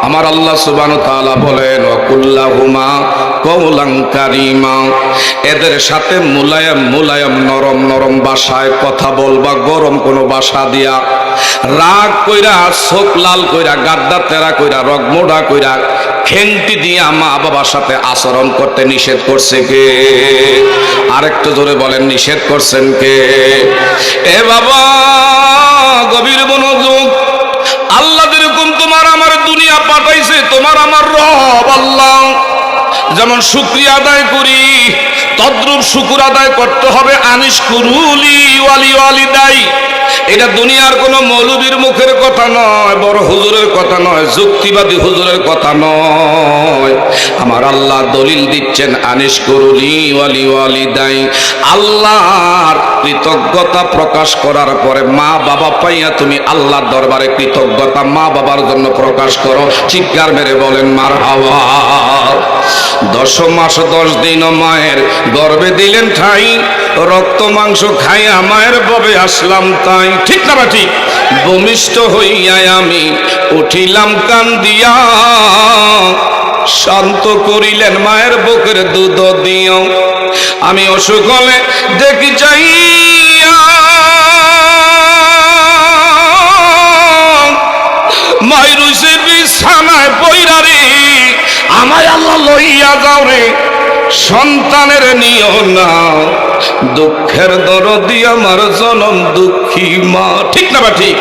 আমার আল্লাহ সুবহানাহু ওয়া তাআলা বলেন, ওয়া কুল্লাহুমা কওলান কারীমা। এদের সাথে মুলায়ম মুলায়ম নরম নরম ভাষায় কথা বলবা, গরম কোনো ভাষা দিয়া। রাগ কইরা, চোখ লাল কইরা, গাদ্দা তেরা কইরা, রগমোড়া কইরা, খেংটি দিয়া মা বাবার সাথে আচরণ করতে নিষেধ করছে কে? আরেকটু জোরে বলেন, নিষেধ করছেন কে? এ বাবা, গভীর মনোযোগ। আল্লাহ যেরকম তোমার আমার দুনিয়া পাঠাইছে, তোমার আমার রব আল্লাহ যেমন শুকরিয়া আদায় করি, তদ্রূপ শুকুর আদায় করতে হবে। আনিস কুরুলি ওয়ালি ওয়ালিদাই। এটা দুনিয়ার কোনো মৌলবীর মুখের কথা নয়, বড় হুজুরের কথা নয়, যুক্তিবাদী হুজুরের কথা নয়। আমার আল্লাহ দলিল দিচ্ছেন, আনিস কুরুলি ওয়ালি ওয়ালিদাই। আল্লাহর কৃতজ্ঞতা প্রকাশ করার পরে মা বাবা পাইয়া তুমি আল্লাহর দরবারে কৃতজ্ঞতা মা বাবার জন্য প্রকাশ করো। চিৎকার মেরে বলেন মারহাবা। 10 মাস 10 দিন মায়ের গর্ভে দিলেন ঠাই, রক্ত মাংস খাইয়া মায়ের ববে আসলাম তাই। ঠিক না ঠিক? ভূমিষ্ঠ হইয়া আমি উঠিলাম কান্দিয়া, শান্ত করিলেন মায়ের বুকের দুধ দিও। আমি অসুখ হলে দেখি যাইয়া মায়ের রইছে বিছানায় পইরা রে, আমায় আল্লাহ লইয়া যাও রে, সন্তানের নিও না, দুঃখের দরদি আমার জনম দুঃখী মা। ঠিক না বা ঠিক?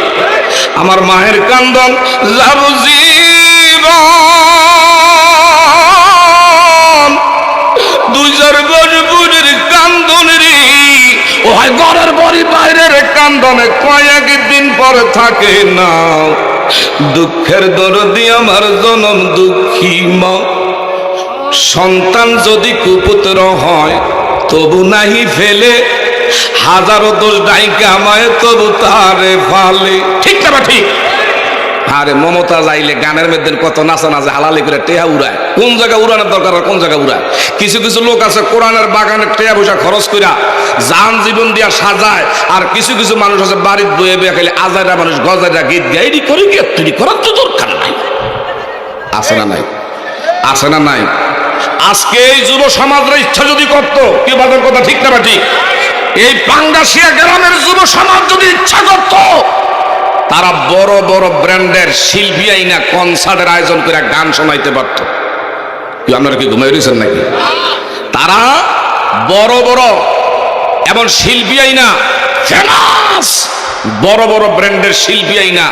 আমার মায়ের কান্দন যাব জীবন, 2-4 বছরের কান্দন রে, ও হয় ঘরের বড়ি বাইরের কান্দনে কয়েকদিন পরে থাকে না, দুঃখের দরদি আমার জনম দুঃখী মা। সন্তান যদি কুপুত্র হয় তবু নাহি ফেলে, হাজারো দোষ ডাইকে আমায় তবু তারে ফালে। ঠিক না বা ঠিক? আরে মমতা যাইলে গানের মধ্যে কত নাচা নাচে হালালি করে টেহা উড়ায়। কোন জায়গা উড়ানোর দরকার আর কোন জায়গা উড়ায়? কিছু কিছু লোক আছে কোরআনের বাগানে টেহা পয়সা খরচ কইরা জান জীবন দিয়া সাজায়, আর কিছু কিছু মানুষ আছে বাড়ির বয়ে বয়ে খালি আজাইরা মানুষ গজাইরা গীত গাইডি করে গিয়ে তৈরি করার তো দরকার নাই। আছে না নাই? আছে না নাই? আজকে এই যুব সমাজের ইচ্ছা যদি করতো, কি বাদের কথা ঠিক না বা ঠিক? এই পাঙ্গাসিয়া গ্রামের যুব সমাজ যদি ইচ্ছা করত, তারা বড় বড় ব্র্যান্ডের শিল্পী আইনা কনসার্টের আয়োজন করে গান শোনাইতে পারত। কি আপনারা কি ঘুমাই রয়েছেন নাকি? তারা বড় বড় এমন শিল্পী আইনা, ফেমাস বড় বড় ব্র্যান্ডের শিল্পী আইনা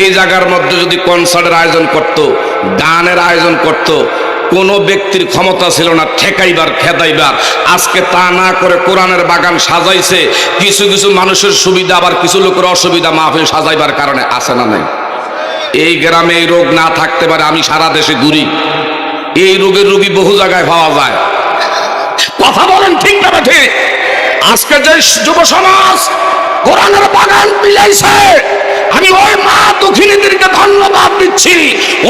এই জায়গার মধ্যে যদি কনসার্টের আয়োজন করত, গানের আয়োজন করত, কোন ব্যক্তির ক্ষমতা ছিল না ঠেকাইবার খেদাইবার। আজকে তা না করে কোরআনের বাগান সাজাইছে, কিছু কিছু মানুষের সুবিধা আবার কিছু লোকের অসুবিধা মাহফিল সাজাইবার কারণে। আছে না নাই? এই গ্রামে এই রোগ না থাকতে পারে, আমি সারা দেশে ঘুরি, এই রোগের রোগী বহু জায়গায় পাওয়া যায়। কথা বলেন ঠিক না ঠিক? আজকে যে যুব সমাজ কোরআনের বাগান বিলাইছে, আমি ওই মা দক্ষিণীদেরকে ধন্যবাদ দিচ্ছি।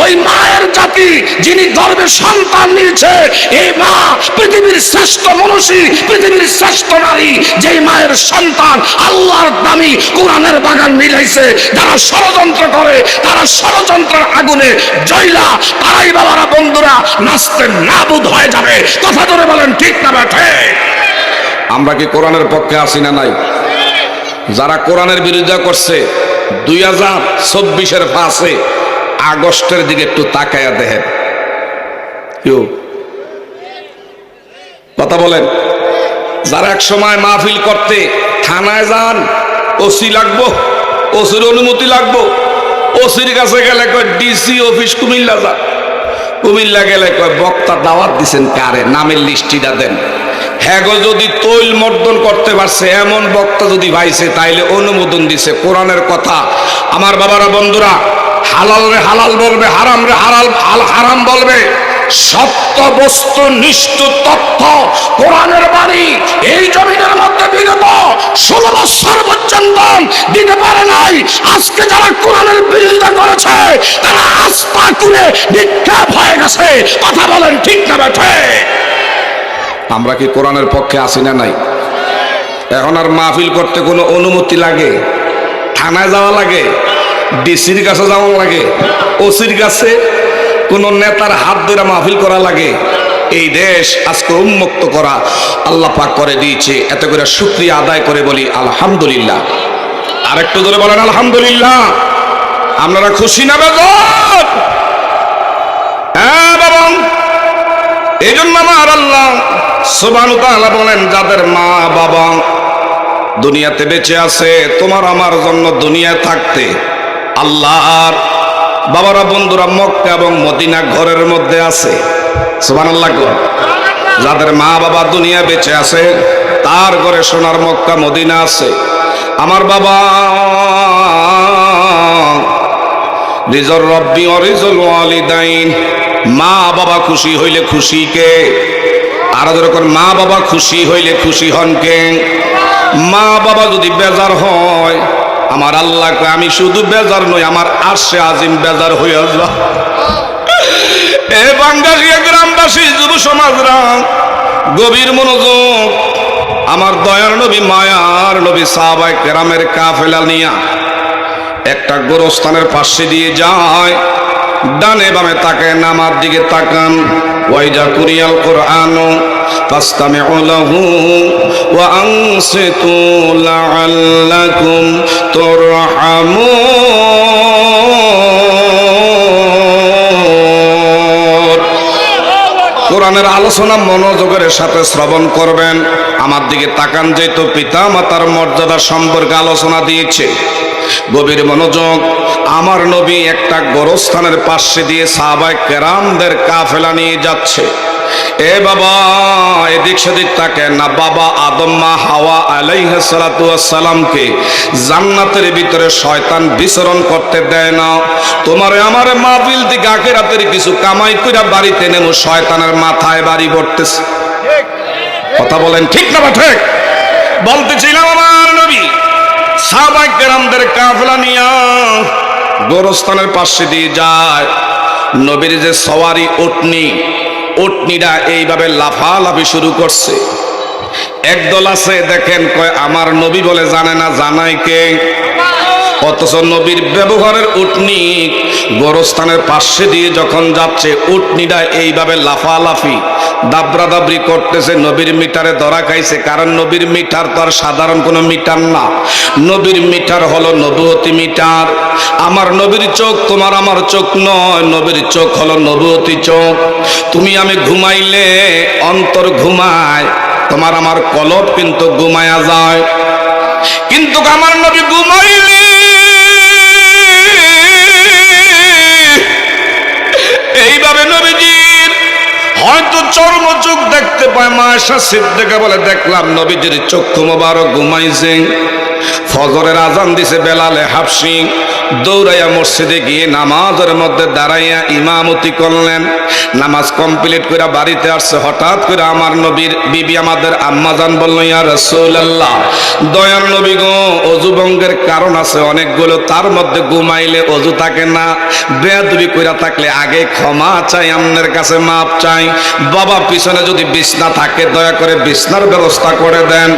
ওই মায়ের জাতি যিনি গর্ভে সন্তান নিয়েছে, এই মা পৃথিবীর শ্রেষ্ঠ মনীষী, পৃথিবীর শ্রেষ্ঠ নারী। যেই মায়ের সন্তান আল্লাহর দামি কোরআনের বাগান মিলাইছে, যারা ষড়যন্ত্র করে, তারা ষড়যন্ত্রের আগুনে জ্বলা, তারাই বাবারা বন্ধুরা নাচতে নাবুদ হয়ে যাবে। কথা ধরে বলেন ঠিক না বেঠে? আমরা কি কোরআনের পক্ষে আছি না নাই? যারা কোরআনের বিরোধিতা করছে 2024-এর 5 আগস্টের দিকে একটু তাকায়া দেখেন। কেউ কথা বলেন? যারা এক সময় মাহফিল করতে থানায় যান, ওসি লাগবো, ওসির অনুমতি লাগবো, ওসির কাছে গেলে কয় ডিসি অফিস কুমিল্লা যা, কুমিল্লা গেলে কয় বক্তা দাওয়াত দিছেন কারে, নামের লিস্টিটা দেন। হ্যাঁ গো, যদি তৈল মর্দন করতে পারছে এমন বক্তা যদি পাইছে তাইলে অনুমোদন দিছে। কোরআনের কথা আমার বাবারা বন্ধুরা, হালাল রে হালাল বলবে, হারাম রে হারাম বলবে। সত্য বস্তু নিষ্ঠ তথ্য কোরআনের বাণী এই জমিনের মধ্যে বিগত 16 বছর পর্যন্ত দিতে পারে নাই। আজকে যারা কোরআনের বিরোধিতা করেছে তারা আস্থা করে নিক্ষেপ হয়ে গেছে। কথা বলেন ঠিক না বেঠে? আমরা কি কোরআনের পক্ষে আছি না নাই? এখন আর মাহফিল করতে কোনো অনুমতি লাগে? থানায় যাওয়া লাগে, ডিসির কাছে যাওয়া লাগে, ওসির কাছে, কোন নেতার হাত ধরে মাহফিল করা লাগে? এই দেশ আজকে উন্মুক্ত করা আল্লাহ পাক করে দিয়েছে। এত করে শুকরিয়া আদায় করে বলি আলহামদুলিল্লাহ। আরেকটু ধরে বলেন আলহামদুলিল্লাহ। আপনারা খুশি না বেজার? হ্যাঁ বাবা, এই জন্য আমার আল্লাহ সুবহানাহু ওয়া তাআলা বলেন, যাদের মা বাবা দুনিয়াতে বেঁচে আছে, তোমার আমার জন্য দুনিয়ায় থাকতে আল্লাহর বাবারা বন্ধুরা মক্কা এবং মদিনা ঘরের মধ্যে আছে। সুবহানাল্লাহ। যাদের মা বাবা দুনিয়া বেঁচে আছে তার ঘরে সোনার মক্কা মদিনা আছে। আমার বাবা রিজর রব্বি অরিজুল ওয়ালিদাইন, মা বাবা খুশি হইলে খুশি কে? আর যখন মা বাবা খুশি হইলে খুশি হন কে? মা বাবা যদি বেজার হয়, আমার আল্লাহকে আমি শুধু বেজার নই, আমার আরশে আজিম বেজার হইয়া যা। এ বাংলাদেশের গ্রামবাসী যুব সমাজরা গভীর মনোযোগ, আমার দয়ার নবী মায়ার নবী সাহাবায়ে কেরামের কাফেলা নিয়া একটা গোরস্থানের পাশে দিয়ে যায়, ডানে বামে তাকায়, নামার দিকে তাকান। ওয়াইজা কুরিয়াল কুরআন ফাসতামিউ লাহু ওয়া আনসিতু লাআল্লাকুম তুরহামুন। কোরআনের আলোচনা মনোযোগের সাথে শ্রবণ করবেন। আমার দিকে তাকান, যেহেতু পিতা মাতার মর্যাদা সম্পর্কে আলোচনা দিয়েছে, গভীর মনোযোগ। আমার নবী একটা গোরস্থানের পাশে দিয়ে সাহাবায়ে কেরামদের কাফেলা নিয়ে যাচ্ছে। এ বাবা এদিক সেদিক তাকায় না। বাবা আদম মা হাওয়া আলাইহিস সালাতু ওয়াস সালামকে জান্নাতের ভিতরে শয়তান বিচরণ করতে দেয় না। তোমার আমার মাহফিল থেকে আখিরাতের কিছু কামাই কইরা বাড়িতে নেমো, শয়তানের মাথায় বাড়ি পড়তেছে। কথা বলেন ঠিক না বা ঠিক? বলতেছিলাম আমার নবী সাহাবায়ে কেরামদের কাফেলা নিয়া গোরস্থানের পাশে দিয়ে যায়। নবীর যে সওয়ারি উটনিরা এইভাবে লাফালাফি শুরু করছে। একদল আছে দেখেন, কয় আমার নবী বলে জানে না, জানাই কে? অথচ নবীর ব্যবহারের উটনি গোরস্থানের পাশে দিয়ে যখন যাচ্ছে, উটনিরা এইভাবে লাফালাফি দাবরা দাবরি করতেছে। নবীর মিটারে ধরা খাইছে, কারণ নবীর মিটার তো আর সাধারণ কোনো মিটার না। নবীর মিটার হলো নবুয়তি মিটার। আমার নবীর চোখ তোমার আমার চোখ নয়, নবীর চোখ হলো নবুয়তি চোখ। তুমি আমি ঘুমাইলে অন্তর ঘুমায়, তোমার আমার কলব কিন্তু ঘুমায়া যায়। কিন্তু আমার নবী ঘুমাইলে এইভাবে নবীজির হয়তো চর্ম চোখ দেখতে পায়। মা আয়েশা সিদ্দিকা বলে, দেখলাম নবীজির চক্ষু মোবারক ঘুমাইছে। ফজরের আজান দিছে বেলালে হাফসি, দৌড়াইয়া মসজিদে গিয়ে নামাজের মধ্যে দাঁড়াইয়া ইমামতি করলেন। নামাজ কমপ্লিট করে বাড়িতে আসছে, হঠাৎ করে আমার নবীর বিবি আমাদের আম্মাজান বলল, ইয়া রাসূলুল্লাহ, দয়ার নবী গো, অজু ভঙ্গের কারণ আছে অনেকগুলো, তার মধ্যে ঘুমাইলে অজু থাকে না। বেয়াদবি কইরা থাকলে আগে ক্ষমা চাই, আপনার কাছে মাপ চাই। বাবা পিছনে যদি বিছনা থাকে দয়া করে বিছনার ব্যবস্থা করে দেন।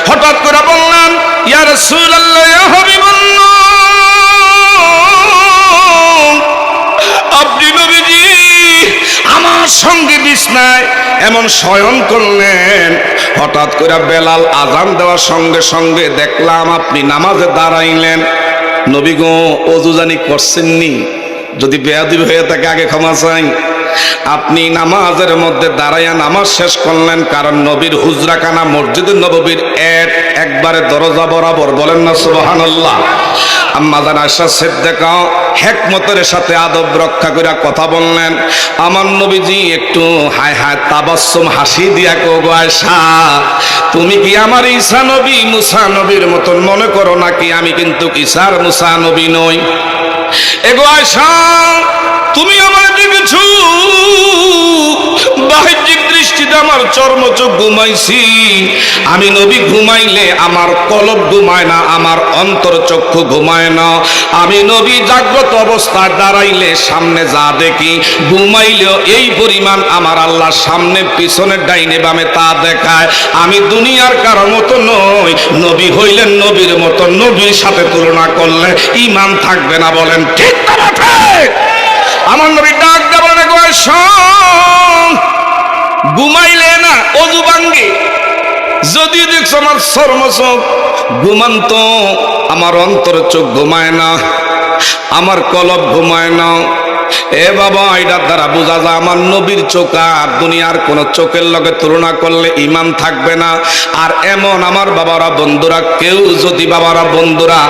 হঠাৎ করে বললাম, ইয়া রাসূলুল্লাহ, ইয়া হাবিবাল্লাহ, আপনি নবীজি আমার সঙ্গে বিছনায় এমন শয়ন করলেন। হঠাৎ করে বেলাল আজান দেওয়ার সঙ্গে সঙ্গে দেখলাম আপনি নামাজে দাঁড়াইলেন। নবী গো, ওযু জানি করছেননি? যদি বেয়াদবি হয়ে থাকে আগে ক্ষমা চাই। আপনি নামাজের মধ্যে দাঁড়াইয়া নামাজ শেষ করলেন, কারণ নবীর হুজরাখানা মসজিদুন নববীর একবারে দরজা বরাবর। বলেন না সুবহানাল্লাহ। আম্মা জান আয়েশা সিদ্দিকা হিকমতের সাথে আদব রক্ষা করে কথা বললেন। আমার নবীজি একটু হায় হায় তাবাসসুম হাসি দিয়া কো, গো আয়েশা, তুমি কি আমার ঈসা নবী মুসা নবীর মতন মনে করো নাকি? আমি কিন্তু ঈসার মুসা নবী নই। এগো আয়েশা, তুমি আমার দেখেছো বাহ্যিক দৃষ্টিতে আমার চর্ম চোখ ঘুমাইছি। আমি নবী ঘুমাইলে আমার কলব ঘুমায় না, আমার অন্তর চক্ষু ঘুমায় না। আমি নবী জাগ্রত অবস্থায় দাঁড়াইলে সামনে যা দেখি, ঘুমাইলেও এই পরিমাণ আমার আল্লাহ সামনে পিছনে ডাইনে বামে তা দেখায়। আমি দুনিয়ার কারো মতো নই, নবী হইলেন নবীর মতো। নবীর সাথে তুলনা করলে ঈমান থাকবে না। বলেন ঠিক না ঠিক? আমার নবী ডাক দেবেন, ঘুমাইলে না অজু ভাঙ্গে। যদি দেখছো আমার চর্মচোখ ঘুমান্ত, আমার অন্তর চোখ ঘুমায় না, আমার কলব ঘুমায় না। এ বাবা, এটার দ্বারা বোঝা যায় আমার নবীর চোখ আর দুনিয়ার কোন চোখের লগে তুলনা করলে ঈমান থাকবে না। আর এমন আমার বাবারা বন্ধুরা, কেউ যদি বাবারা বন্ধুরা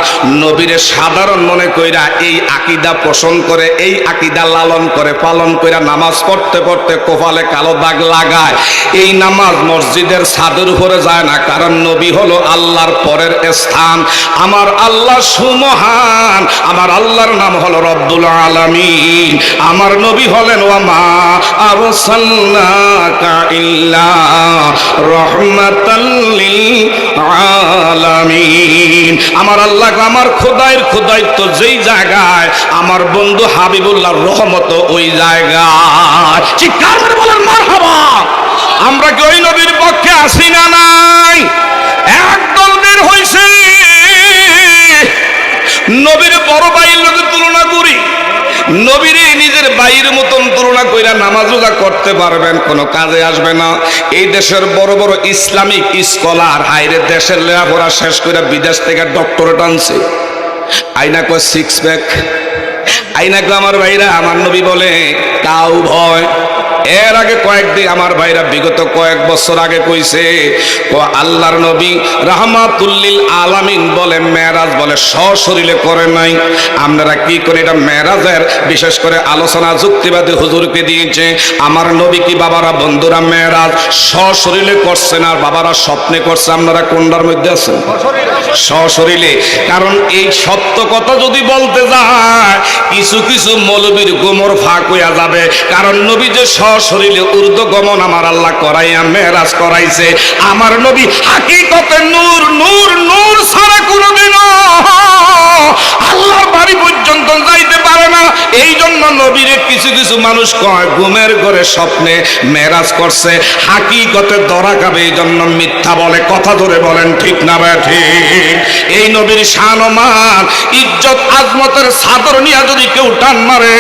নবীরে সাধারণ মনে কইরা এই আকীদা পোষণ করে, এই আকীদা লালন করে পালন কইরা নামাজ পড়তে পড়তে কপালে কালো দাগ লাগায়, এই নামাজ মসজিদের ছাদের উপরে যায় না। কারণ নবী হলো আল্লাহর পরের স্থান। আমার আল্লাহ সুমহান, আমার আল্লাহর নাম হলো রব্বুল আলামিন। আমার নবী হলেন ওয়ামা আরসালনাকা ইল্লা রাহমাতাল লিল আলামিন। আমার আল্লাহ, আমার খোদাইয়ের খোদাইত্ব যেই জায়গায়, আমার বন্ধু হাবিবুল্লাহর রহমত ওই জায়গায়। চিৎকার করে বলেন মারহাবা। আমরা কি ওই নবীর পক্ষে আসি না? নাই। একদল বের হইছে নবীর বড় ভাইয়ের লোকের তুলনা করি, নবীরে নিজের ভাইয়ের মতন তুলনা কইরা নামাজ রোজা করতে পারবেন, কোনো কাজে আসবে না। এই দেশের বড় বড় ইসলামিক স্কলার হাইরে দেশের লেখাপড়া শেষ করে বিদেশ থেকে ডক্টরেট আনছে। আইনা কয় সিক্স প্যাক, আইনা কয় আমার ভাইরা, আমার নবী বলে কাউ ভয়। এর আগে কয়েকদিন আমার ভাইরা বিগত কয়েক বছর আগে কইছে, ও আল্লাহর নবী রাহমাতুল লিল আলামিন বলে মেরাজ বলে সশরীরে করে নাই। আপনারা কি করে এটা মেরাজের বিশেষ করে আলোচনা যুক্তিবাদী হুজুরকে দিয়েছে। আমার নবী কি বাবারা বন্ধুরা মেরাজ সশরীরে করছে না, বাবারা স্বপ্নে করছে? আপনারা কোনটার মধ্যে আছেন? সশরীরে। কারণ এই সত্য কথা যদি বলতে যায় কিছু কিছু মৌলবীর গোমর ফাঁক হইয়া যাবে। কারণ নবী যে সশরীরে ঊর্ধ্ব গমন আমার আল্লাহ করাইয়া মেরাজ করাইছে। আমার নবী হাকিকতে নূর নূর নূর ছাড়া কোনোদিনও আল্লাহর বাড়ি পর্যন্ত যাইতে পারে না। এই জন্য নবীরে কিছু কিছু মানুষ কয় ঘুমের ঘরে স্বপ্নে মেরাজ করছে, হাকিকতে ধরা খাবে, এই জন্য মিথ্যা বলে। কথা ধরে বলেন ঠিক না ঠিক? এই নবীর শান ও মান ইজ্জত আজমতের চাদর নিয়ে যদি কেউ টান মারে,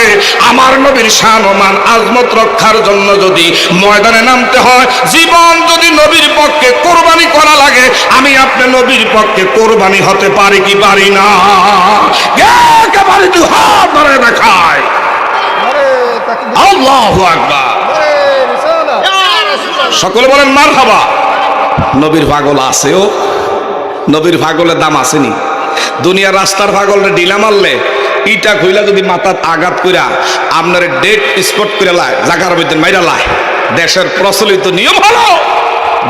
আমার নবীর শান ও মান আজমত রক্ষার জন্য যদি ময়দানে নামতে হয়, জীবন যদি নবীর পক্ষে কোরবানি করা লাগে, আমি আপনি নবীর পক্ষে কোরবানি হতে পারি কি পারি না? একেবারে দু হাত ধরে দেখায়। আল্লাহু আকবার। সকলে বলেন মারহাবা। নবীর পাগল আছেও, নবীর পাগলের দাম আসেনি। দুনিয়ার রাস্তার পাগলটা ডিলা মারলে ইটা কইলা যদি মাথার আঘাত কইরা আপনার ডেট স্পট করে লাই, জাগার মধ্যে মাইরা লাই। দেশের প্রচলিত নিয়ম হলো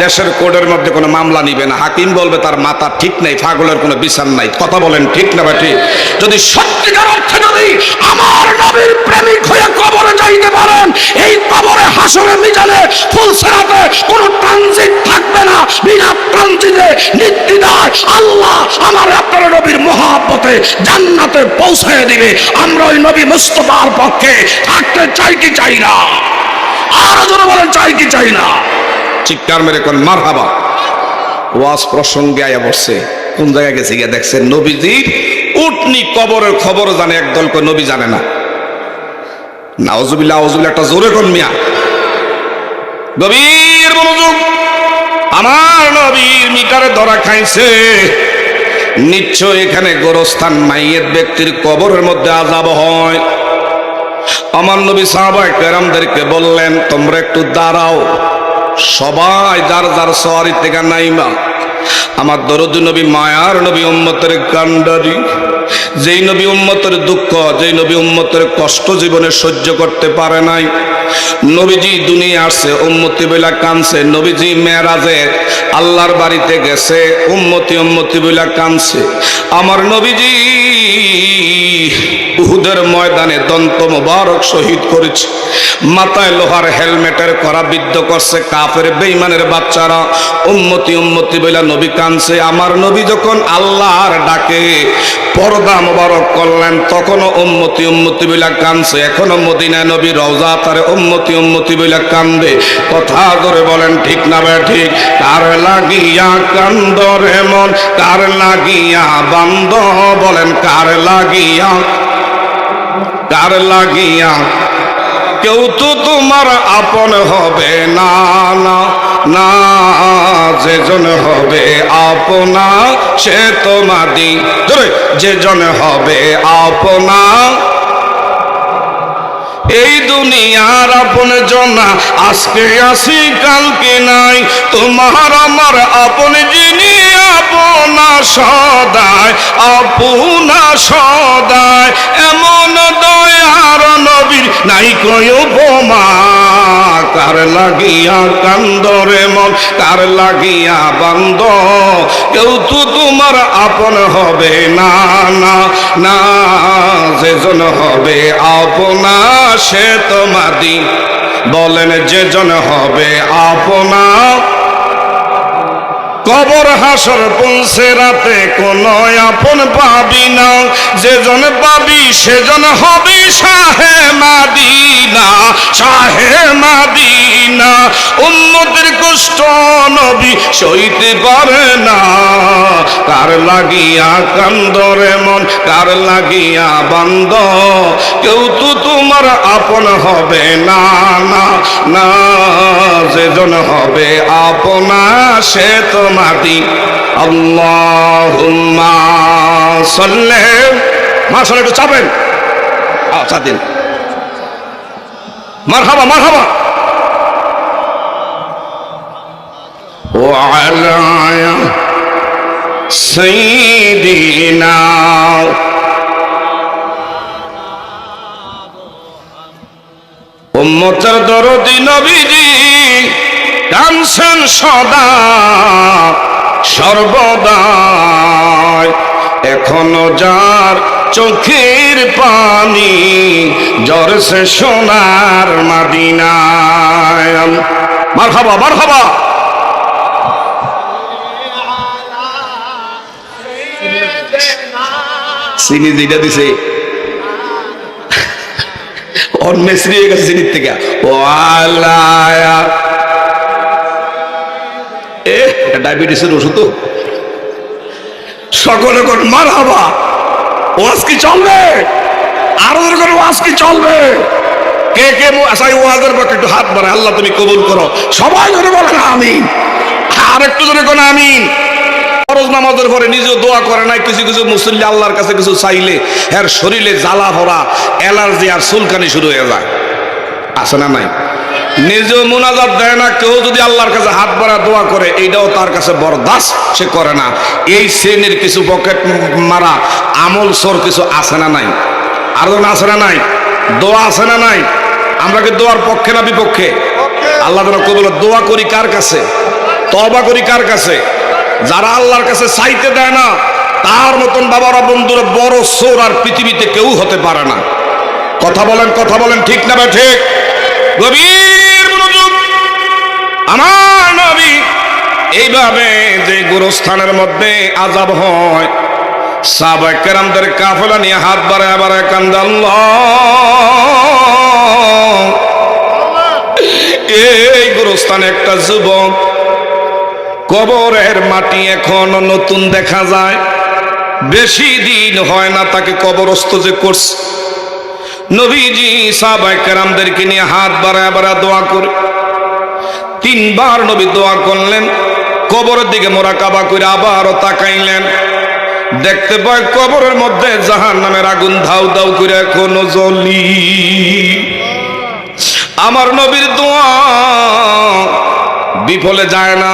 দেশের কোর্টের মধ্যে কোনো মামলা নিবে না। হাকিম বলবে তার মাথা ঠিক নাই, পাগলের কোনো বিচার নাই। কথা বলেন ঠিক না বা ঠিক? যদি সত্যিকার অর্থে যদি আমার নবীর প্রেমিক হয়ে কবরে যাইতে পারেন, এই কবরে হাসরে মিজানে ফুলসেরাতে কোনো ট্রানজিট থাকবে না। বিনা ট্রানজিটে নির্দ্বিধায় আল্লাহ আমার আপনার নবীর মহব্বতে জান্নাতে পৌঁছে দিবে। আমরা ওই নবী মুস্তাফার পক্ষে থাকতে চাই কি চাই না? আর জোরে বলেন চাই কি চাই না? চিৎকার মেরে কোন মারহাবা। ওয়াজ প্রসঙ্গে আয়া বসছে, কোন জায়গায় গেছে গিয়া দেখছে নবীজি উটনি কবরের খবর জানে, একদল কো নবী জানে না। নাউজুবিল্লাহ আউজুবিল্লাহ, একটা জোরে কোন মিয়া, গভীর মনোযোগ। আমার নবীর মিটারে ধরা খাইছে। নিশ্চয় এখানে গোরস্থান মাইয়ের ব্যক্তির কবরের মধ্যে আযাব হয়। আমার নবী সাহাবায়ে কেরামদেরকে বললেন, তোমরা একটু দাঁড়াও, সবাই যার যার সওয়ারি থেকে নাইমা। আমার দরদ নবী মায়ার নবী উম্মতের কান্ডারি, যেই নবী উম্মতের দুঃখ, যেই নবী উম্মতের কষ্ট জীবনে সহ্য করতে পারে নাই। নবীজি দুনিয়া আসছে, উম্মতি বইলা কানছে। নবীজি মেরাজে আল্লাহর বাড়িতে গেছে, উম্মতি উম্মতি বইলা কানছে। আমার নবীজি উহুদের ময়দানে দন্ত মোবারক শহীদ করেছে। মাথায় লোহার হেলমেটের করা বিদ্ধ করছে কাফের বেঈমানের বাচ্চারা। উম্মতি উম্মতি বইলা নবী কানছে। আমার নবী যখন আল্লাহর ডাকে পর্দা মোবারক করলেন, তখনও উম্মতি উম্মতি বইলা কানছে। এখনো মদিনায় নবী রওজা তারে উম্মতি উম্মতি বইলা কান্দে। কথা ধরে বলেন ঠিক না বে ঠিক? কার লাগিয়া কান্দরে মন, কার লাগিয়া বান্দ, বলেন কার লাগিয়া, কার লাগিয়া? কেউ তো তোমার আপন হবে না, না না, যেজন হবে আপনা সে তোমাদি, যেজন হবে আপনা। এই দুনিয়ার আপন জনা আজকে আসি কালকে নাই, তোমার আমার আপন যিনি আপনা সদায়, আপনা সদায়। এমন দয়ার নবীর নাই কই উপমা, কার লাগিয়া কান্দরে মন, কার লাগিয়া বান্দ, কেউ তো তোমার আপন হবে না, না না, যেজন হবে আপনা সে তোমাদি। বলেন যেজন হবে আপনা, কবর হাসর পৌঁছে রাতে কোন আপন পাবি না, যেজন পাবি সেজন হবে শাহে মাদিনা, শাহে মাদিনা। উম্মতের কষ্ট নবী সইতে পারে না, কার লাগিয়া কান্দরে মন, কার লাগিয়া বান্দ, কেউ তো তোমার আপন হবে না, না না, যেজন হবে আপনা সে তোমাদি। আল্লাহুম্মা সাল্লি, মাশাআল্লাহ, একটু চাপেন, চা দিন, মারহাবা মারহাবা। ওয়া আলা সাইয়্যিদিনা, উম্মতের দরদি নবীজি কানছেন সদা সর্বদাই, এখনো যার চোখের পানি ঝরছে সোনার মদিনায়। মারহাবা মারহাবা। চিনি যেটা দিছে অন্য শ্রী হয়ে গেছে চিনির থেকে। ওয়ালায়া ডায়াবেটিসের ওষুধ তো। সকলে কোন মারহাবা। ওয়াজ কি চলবে? আরো কোন ওয়াজ কি চলবে? কে কে আসাই ওয়াজের পক্ষে একটু হাত বাড়ায়, আল্লাহ তুমি কবুল করো। সবাই ধরে বলেন আমিন। আর একটু ধরে কোন আমিন। ফরজ নামাজের পরে নিজেও দোয়া করে নাই, কিছু কিছু মুসল্লি আল্লাহর কাছে কিছু চাইলে এর শরীরে জ্বালা ভরা, অ্যালার্জি আর চুলকানি শুরু হয়ে যায়, আছে না নাই? নিজেও মুনাজাত দেয় না, কেউ যদি আল্লাহর কাছে হাত বাড়া দোয়া করে এইটাও তার কাছে বরদাস্ত সে করে না। এই শ্রেণীর কিছু পকেট মারা আমল সর কিছু আছে না নাই? আর আছে না নাই? দোয়া আছে না নাই? আমরা কি দোয়ার পক্ষে না বিপক্ষে? আল্লাহ যেন কবুল। দোয়া করি কার কাছে? তওবা করি কার কাছে? যারা আল্লাহর কাছে চাইতে দেয় না, তার মতন বাবারা বন্ধুরা বড় চোর আর পৃথিবীতে কেউ হতে পারে না। কথা বলেন, ঠিক না ভাই? ঠিক। গভীর মনোযোগ। আমার নবী এইভাবে যে গোরস্থানের মধ্যে আযাব হয়, সাহাবায়ে কেরামদের কাফেলা নিয়ে হাত বাড়ায় বাড়ায় কান্দে, আল্লাহ, এই গোরস্থানে একটা যুবক, কবরের মাটি এখনো নতুন দেখা যায়, বেশি দিন হয় না তাকে কবরস্থ যে করছে। নবীজি সাহাবায়ে কেরামদেরকে নিয়ে হাত বাড়ায় বাড়ায় দোয়া করে 3 বার নবী দোয়া করলেন। কবরের দিকে মোরাকাবা করে আবারও তাকাইলেন, দেখতে পায় কবরের মধ্যে জাহান্নামের আগুন ধাউ ধাউ করে এখনো জ্বলি। আমার নবীর দোয়া বিফলে যায় না,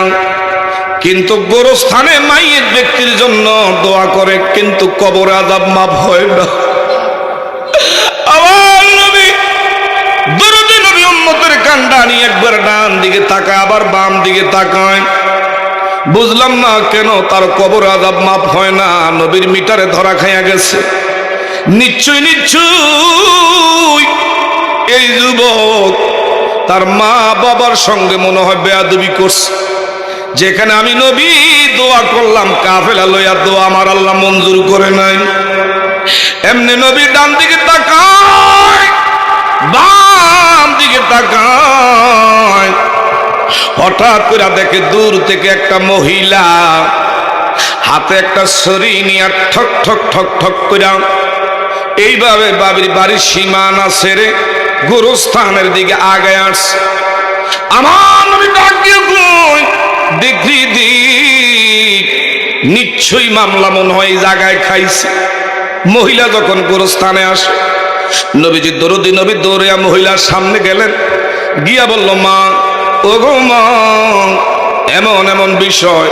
কিন্তু গোরস্থানে মাইয়ের ব্যক্তির জন্য দোয়া করে, কিন্তু কবরে আযাব মাফ হয় না। আমার নবী দরদে নবী উম্মতের কান্ডানি একবার ডান দিকে তাকায়, আবার বাম দিকে তাকায়। বুঝলাম না কেন তার কবর আযাব মাফ হয় না। নবীর মিটারে ধরা খাইয়া গেছে। নিশ্চয় এই যুবক তার মা বাবার সঙ্গে মনে হয় বেয়াদবি করছে। যেখানে আমি নবী দোয়া করলাম, কাফেলা লইয়া দোয়া আমার আল্লাহ মঞ্জুর করে নাই। এমনি নবী ডান দিকে তাকায়, বাম দিকে তাকায়, হঠাৎ করে দেখে দূর থেকে একটা মহিলা হাতে একটা ছড়ি নিয়ে ঠক ঠক ঠক ঠক করে এইভাবে বাড়ির সীমানা ছেড়ে গোরস্থানের দিকে আগে আসছে। আমার নবী ডাক দিয়ে কই, দেখি দিক নিশ্চয়ই মামলা মনে হয় এই জায়গায় খাইছে। মহিলা যখন গোরস্থানে আসে, নবীজি দরদি নবী দৌড়িয়া মহিলার সামনে গেলেন, গিয়া বলল, মা, ও গো মা, এমন এমন বিষয়,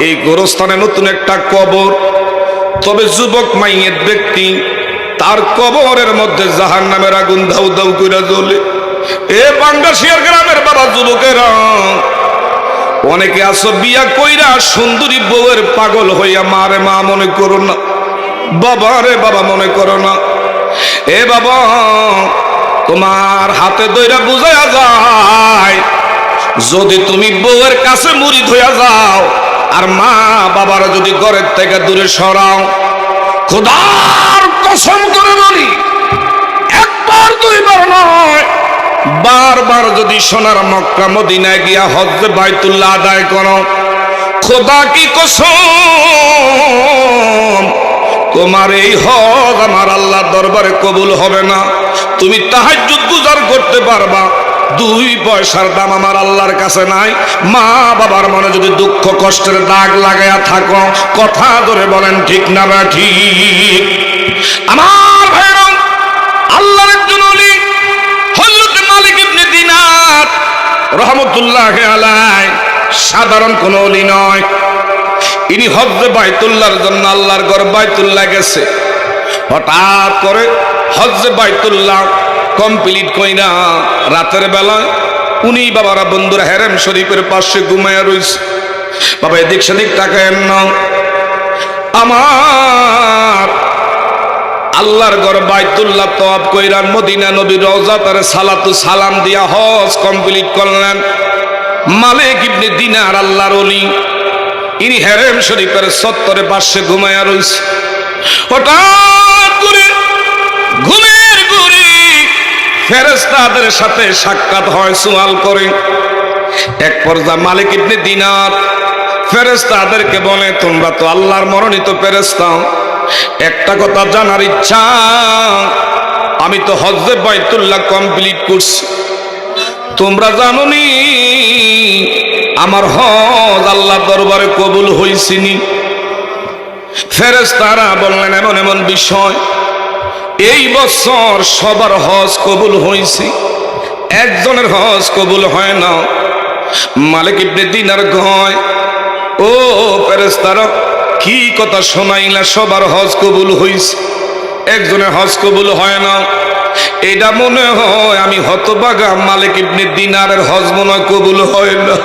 এই গোরস্থানে নতুন একটা কবর, তবে যুবক মাইয়ের ব্যক্তি, তার কবরের মধ্যে জাহান্নামের আগুন দাউ দাউ কইরা জ্বলে। এ বাঙ্গাসিয়ার গ্রামের বাবা যুবকেরা, অনেকে আছো বিয়া কইরা সুন্দরী বউয়ের পাগল হইয়া মারে মা মনে করো না, বাবা রে বাবা মনে করো না। এ বাবা, তোমার হাতে দইরা বুঝাইয়া যায়, যদি তুমি বউয়ের কাছে মুড়ি ধইয়া যাও আর মা বাবার যদি ঘরের থেকে দূরে সরাও, খোদার কসম করে বলি, একবার দুইবার নয়, বারবার যদি সোনার মক্কা মদিনায় গিয়া হজ্জে বাইতুল্লাহ আদায় করো, খোদা কি কসম, তোমার এই হজ আমার আল্লাহর দরবারে কবুল হবে না। তুমি তাহাজ্জুদ গুজার করতে পারবা, 2 পয়সার দাম আমার আল্লাহর কাছে নাই। মা বাবার মনে যদি দুঃখ কষ্টের দাগ লাগায়া থাকো, কথা ধরে বলেন ঠিক না বা ঠিক? আমার ভাইরা, আল্লাহর একজন ওলি হযরত মালিক ইবনে দিনার রহমতুল্লাহি আলাইহি সাধারণ কোন ওলি নয়। ইনি হজ্জে বাইতুল্লাহর জন্য আল্লাহর ঘর বাইতুল্লাহ গেছে। হঠাৎ করে হজ্জে বাইতুল্লাহ কমপ্লিট কইরা রাতের বেলায় উনি বাবারা বন্ধুরা হেরেম শরীফের পাশে ঘুমায়া রইছে। বাবা এদিক সেদিক তাকায়েন না, আমার আল্লাহর ঘর বাইতুল্লাহ তওয়াব কইরা মদিনা নবীর রওজা তার সালাতু সালাম দিয়া হজ কমপ্লিট করলেন মালিক ইবনে দিনার আল্লাহর ওলি। ইনি হেরেম শরীফের চত্বরে পাশে ঘুমায়া রইছে। হঠাৎ করে ঘুমের ঘুরি ফেরেশতাদের সাথে সাক্ষাৎ হয়, সুয়াল করে। এক পর্যায়ে মালিক ইবনে দিনার ফেরেশতাদেরকে বলে, তোমরা তো আল্লাহর মনোনীত ফেরেশতা, একটা কথা জানার ইচ্ছা, আমি তো হজ্জে বাইতুল্লাহ কমপ্লিট করছি, তোমরা জানোনি আমার হজ আল্লাহর দরবারে কবুল হইছিনি? ফেরেশতারা বললেন, এমন এমন বিষয়, এই বছর সবার হজ কবুল হয়েছে, একজনের হজ কবুল হয় না। মালিক ইবনে দিনার কয়, ও ফেরেশতারা, কি কথা শোনাইলা, সবার হজ কবুল হয়েছে, একজনের হজ কবুল হয় না? এটা মনে হয় আমি হতভাগা মালিক ইবনে দিনারের হজ মনে হয় কবুল হয় না।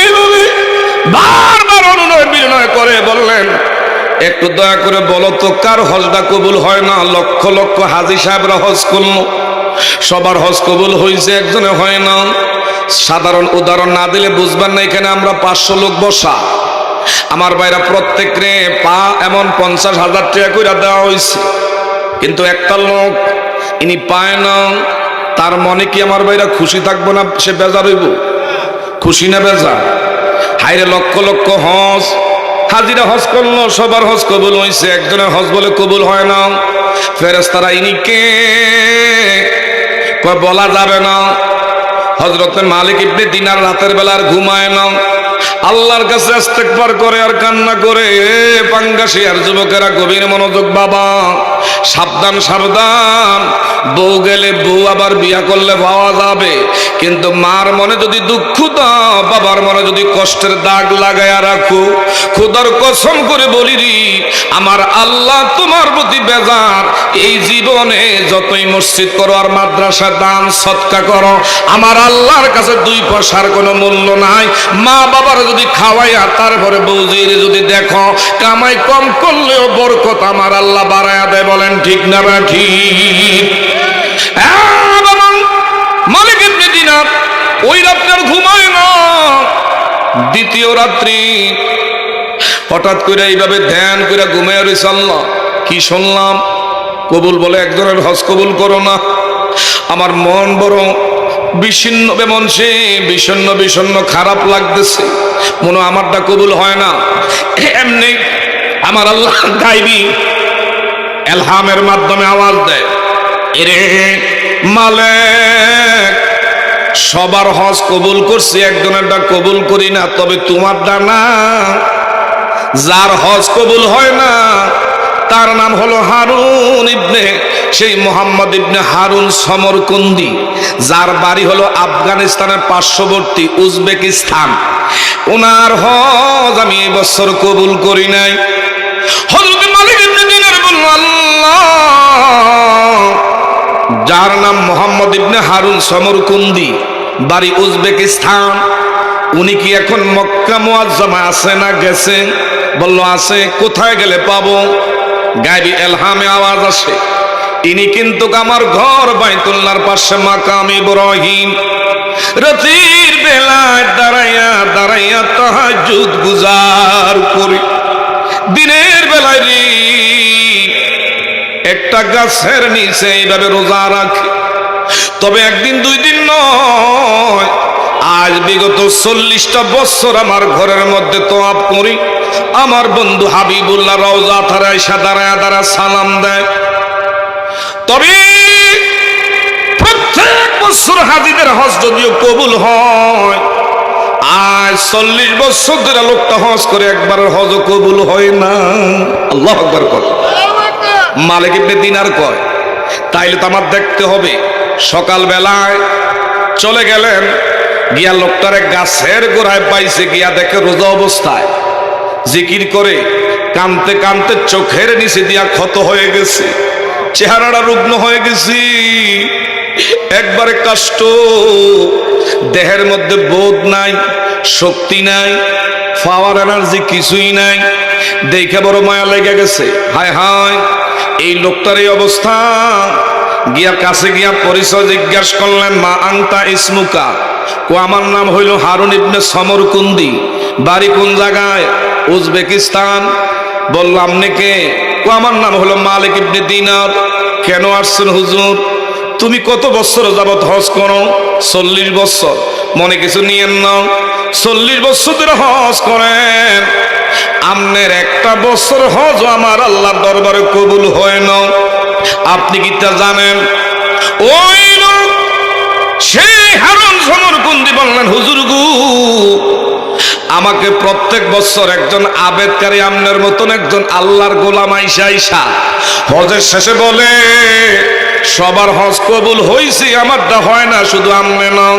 এইভাবে বারবার অনুনয় বিনয় করে বললেন, একটু দয়া করে বলো তো কার হজটা কবুল হয় না? লক্ষ লক্ষ হাজী সাহেবরা হজ করল, সবার হজ কবুল হয়েছে, একজনে হয় না। সাধারণ উদাহরণ না দিলে বুঝবেন না, এখানে আমরা 500 লোক বসা, আমার ভাইরা প্রত্যেকরে পা এমন 50,000 টাকা করে দেওয়া হয়েছে, কিন্তু একটা লোক ইনি পায় না, তার মনে কি আমার ভাইরা খুশি থাকবো না? সে বেজার হইব, খুশি না বেজার? হাইরে লক্ষ লক্ষ হজ হাজিরা হজ করলো, সবার হজ কবুল হয়েছে, একজনের হজ বলে কবুল হয় না। ফেরেশতারা ইনি কে বলা যাবে না। হযরত মালিক ইবনে দিনার রাতের বেলা আর ঘুমায় না, আল্লাহর কাছে ইস্তেগফার করে আর কান্না করে। পাঙ্গাসিয়ার যুবকেরা গভীর মনোযোগ, বাবা সাবধান সাবধান, বউ গেলে বউ আবার বিয়া করলে পাওয়া যাবে, কিন্তু মার মনে যদি দুঃখ দাও, বাবার মনে যদি কষ্টের দাগ লাগায়া রাখো, খোদার কসম করে বলি রে, আমার আল্লাহ তোমার প্রতি বেজার। এই জীবনে যতই মসজিদ করো আর মাদ্রাসা দান সদকা করো, আমার আল্লাহর কাছে 2 পয়সার কোনো মূল্য নাই। মা বাবার যদি খাওয়াইয়া তারপরে বউজির যদি দেখো, কামাই কম করলেও বরকত আমার আল্লাহ বাড়ায়া দেয়। বলেন ঠিক না বা ঠিক? মালিক ইবনে দিনার ওই রাত্রে ঘুমায় না। দ্বিতীয় রাত্রি হঠাৎ করে এইভাবে ধ্যান করে ঘুমায় রয়েছে। আল্লাহ কি শুনলাম, কবুল বলে একজনের হজ কবুল করো না। আমার মন বড় বিষণ্ণ, বেমন সে বিষণ্ণ বিষণ্ণ খারাপ লাগতেছে, মনে আমারটা কবুল হয় না। এমনি আমার আল্লাহ গাইবি এলহামের মাধ্যমে আওয়াজ দেয়, এরে মালিক, সবার হজ কবুল করছি, একজনেরটা কবুল করি না, তবে তোমারটা না। যার হজ কবুল হয় না তার নাম হলো হারুন ইবনে, সেই মোহাম্মদ ইবনে হারুন সমরকন্দি, যার বাড়ি হলো আফগানিস্তানের পার্শ্ববর্তী উজবেকিস্তান। ওনার হজ আমি এই বছর কবুল করি নাই। হযরত মালিক ইবনে দিনার বলল, আল্লাহ, যার নাম মোহাম্মদ ইবনে হারুন সমরকন্দি, বাড়ি উজবেকিস্তান, উনি কি এখন মক্কা মুআজ্জামা আছে না গেছে? বলল আছে। কোথায় গেলে পাবো? গায়বী এলহামে আওয়াজ আসে, ইনি কিন্তু আমার ঘর বাইতুল্লাহর পাশে মাকাম ইব্রাহিম, রাতের বেলায় দাঁড়াইয়া দাঁড়াইয়া তাহাজ্জুদ গুজার করে, দিনের বেলায় একটা গাছের নিচে এইভাবে রোজা রাখে। তবে একদিন দুই দিন নয়, আজ বিগত 40টা বছর আমার ঘরের মধ্যে তোয়াব করি। আমার বন্ধু হাবিবুল্লাহ রওজা ধারে এসে দাঁড়ায় দাঁড়ায় সালাম দেয়। তবে প্রত্যেক বছর হাজিদের হজ যদিও কবুল হয়, আজ 40 বছর ধরে লোকটা হজ করে একবারের হজ কবুল হয় না। আল্লাহু আকবার কর। মালিক ইবনে দিনার কয়, তাইলে তো আমার দেখতে হবে। সকাল বেলায় চলে গেলেন, গিয়া লোকটারে গাছের গোড়ায় পাইছে, গিয়া দেখে রোজা অবস্থায় জিকির করে কানতে কানতে চোখের নিচে দিয়া ক্ষত হয়ে গেছে, চেহারাটা রুগ্ন হয়ে গেছে, একবারে কষ্ট, দেহের মধ্যে বোধ নাই, শক্তি নাই, পাওয়ার এনার্জি কিছুই নাই। দেখে বড় মায়া লেগে গেছে। হায় হায়, এই লোকটার এই অবস্থা। গিয়া কাছে গিয়া পরিচয় জিজ্ঞাসা করলেন, মা আংতা ইসমুকা? কো আমার নাম হইল হারুন ইবনে সমরকন্দি, বাড়ি কোন জায়গায়? উজবেকিস্তান। বললাম নাকি? কো আমার নাম হলো মালিক ইবনে দিনার। কেন আসছেন হুজুর? তুমি কত বছর যাবত হজ করো? 40 বছর। মনে কিছু নিয়েন না, 40 বছর ধরে হজ করেন, আমনের একটা বছর হজ আমার আল্লাহর দরবারে কবুল হয় না। আপনি কি তা জানেন? ওই লোক সেই হারুন সমরকন্দি বললেন, হুজুর গো, আমাকে প্রত্যেক বছর একজন আবেদকারী আমনের মতন একজন আল্লাহর গোলাম আইসা আইসা হজের শেষে বলে, সবার হজ কবুল হইছে, আমারটা হয় না, শুধু আমনে নাও।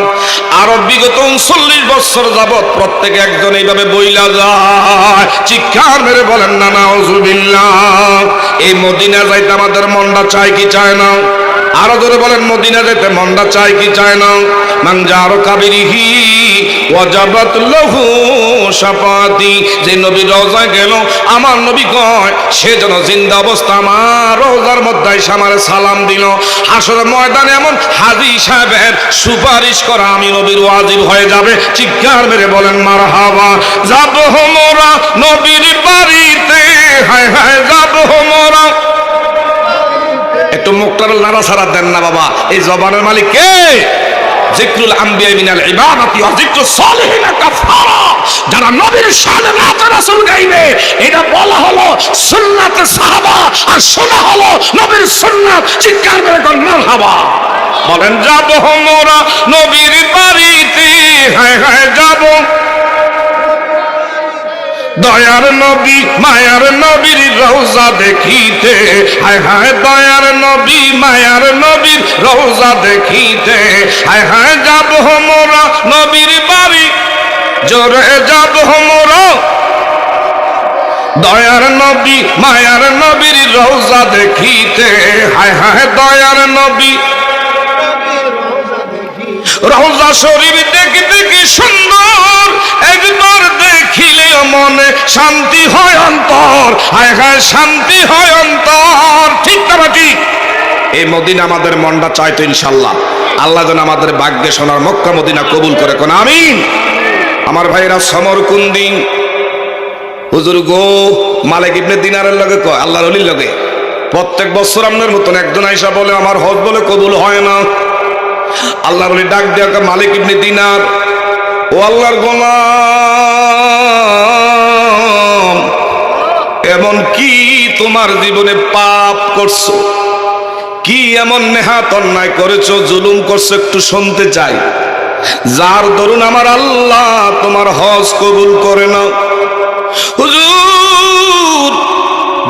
আরো বিগত 39 বছর যাবত প্রত্যেক একজন এইভাবে বইলা যায়। চিৎকার মেরে বলেন না নাউজুবিল্লাহ। এই মদিনা যাইতে আমাদের মনটা চায় কি চায় না? আরো ধরে বলেন, মদিনা যেতে মনটা চায় কি চায় না? মান জারু কাবিরিহি ওয়াজাবাত লাহু শাফাতি। যে নবী রওজায় গেল, আমার নবী কয় সে যেন জিন্দা অবস্থা আমার রওজার মধ্যে এসে আমারে সালাম দিল। হাসরের ময়দানে এমন হাজী সাহেবের সুপারিশ করা আমি নবীর ওয়াজিব হয়ে যাবে। চিৎকার মেরে বলেন মারহাবা। যাব মোরা নবীর বাড়িতে, হায় হায় যাব মোরা। একটু মুখটার নাড়া ছাড়া দেন না বাবা, এই জবানের মালিক কে? যিকরুল আম্বিয়া মিনাল ইবাদাতি ওয়া যিকরুস সালিহিনা কাফারা। যারা নবীর শানে নাত রাসূল গাইবে, এটা বলা হলো সুন্নাতে সাহাবা, আর শোনা হলো নবীর সুন্নাত। চিৎকার করে কোন মারহাবা বলেন। যাব মোরা নবীর বাড়িতে, হায় হায় যাব। দয়ার নবী মায়ার নবীর রওজা দেখিতে, হায় হায় দয়ার নবী মায়ার নবীর রওজা দেখিতে, হায় হায় যাব মোরা নবীর বাড়ি, জোরে যাব মোরা। দয়ার নবী মায়ার নবীর রওজা দেখিতে, হায় হায় দয়ার নবী রওজা শরীফ দেখতে কি সুন্দর, একবার দেখিলে মনে শান্তি হয় অন্তর, হায় হায় শান্তি হয় অন্তর। ঠিক না ঠিক? এই মদিনা আমাদের মনটা চাইতো ইনশাল্লাহ। আল্লাহ যেন আমাদের ভাগ্যে সোনার মক্কা মদিনা কবুল করে কোন আমিন। আমার ভাইরা সমরকন্দি হুজুর গো, মালিক ইবনে দিনারের লগে কয়, আল্লাহর ওলির লগে প্রত্যেক বছর আপনার মতন একজন আইসা বলে আমার হজ বলে কবুল হয় না। আল্লাহর ওলি ডাক দেয়া, মালিক ইবনে দিনার, ও আল্লাহর গোলাম, এমন কি তোমার জীবনে পাপ করছো? কি এমন নেহাত অন্যায় করেছো, জুলুম করছো, একটু শুনতে চাই। যার দরুন আমার আল্লাহ তোমার হজ কবুল করে নাও। হুজুর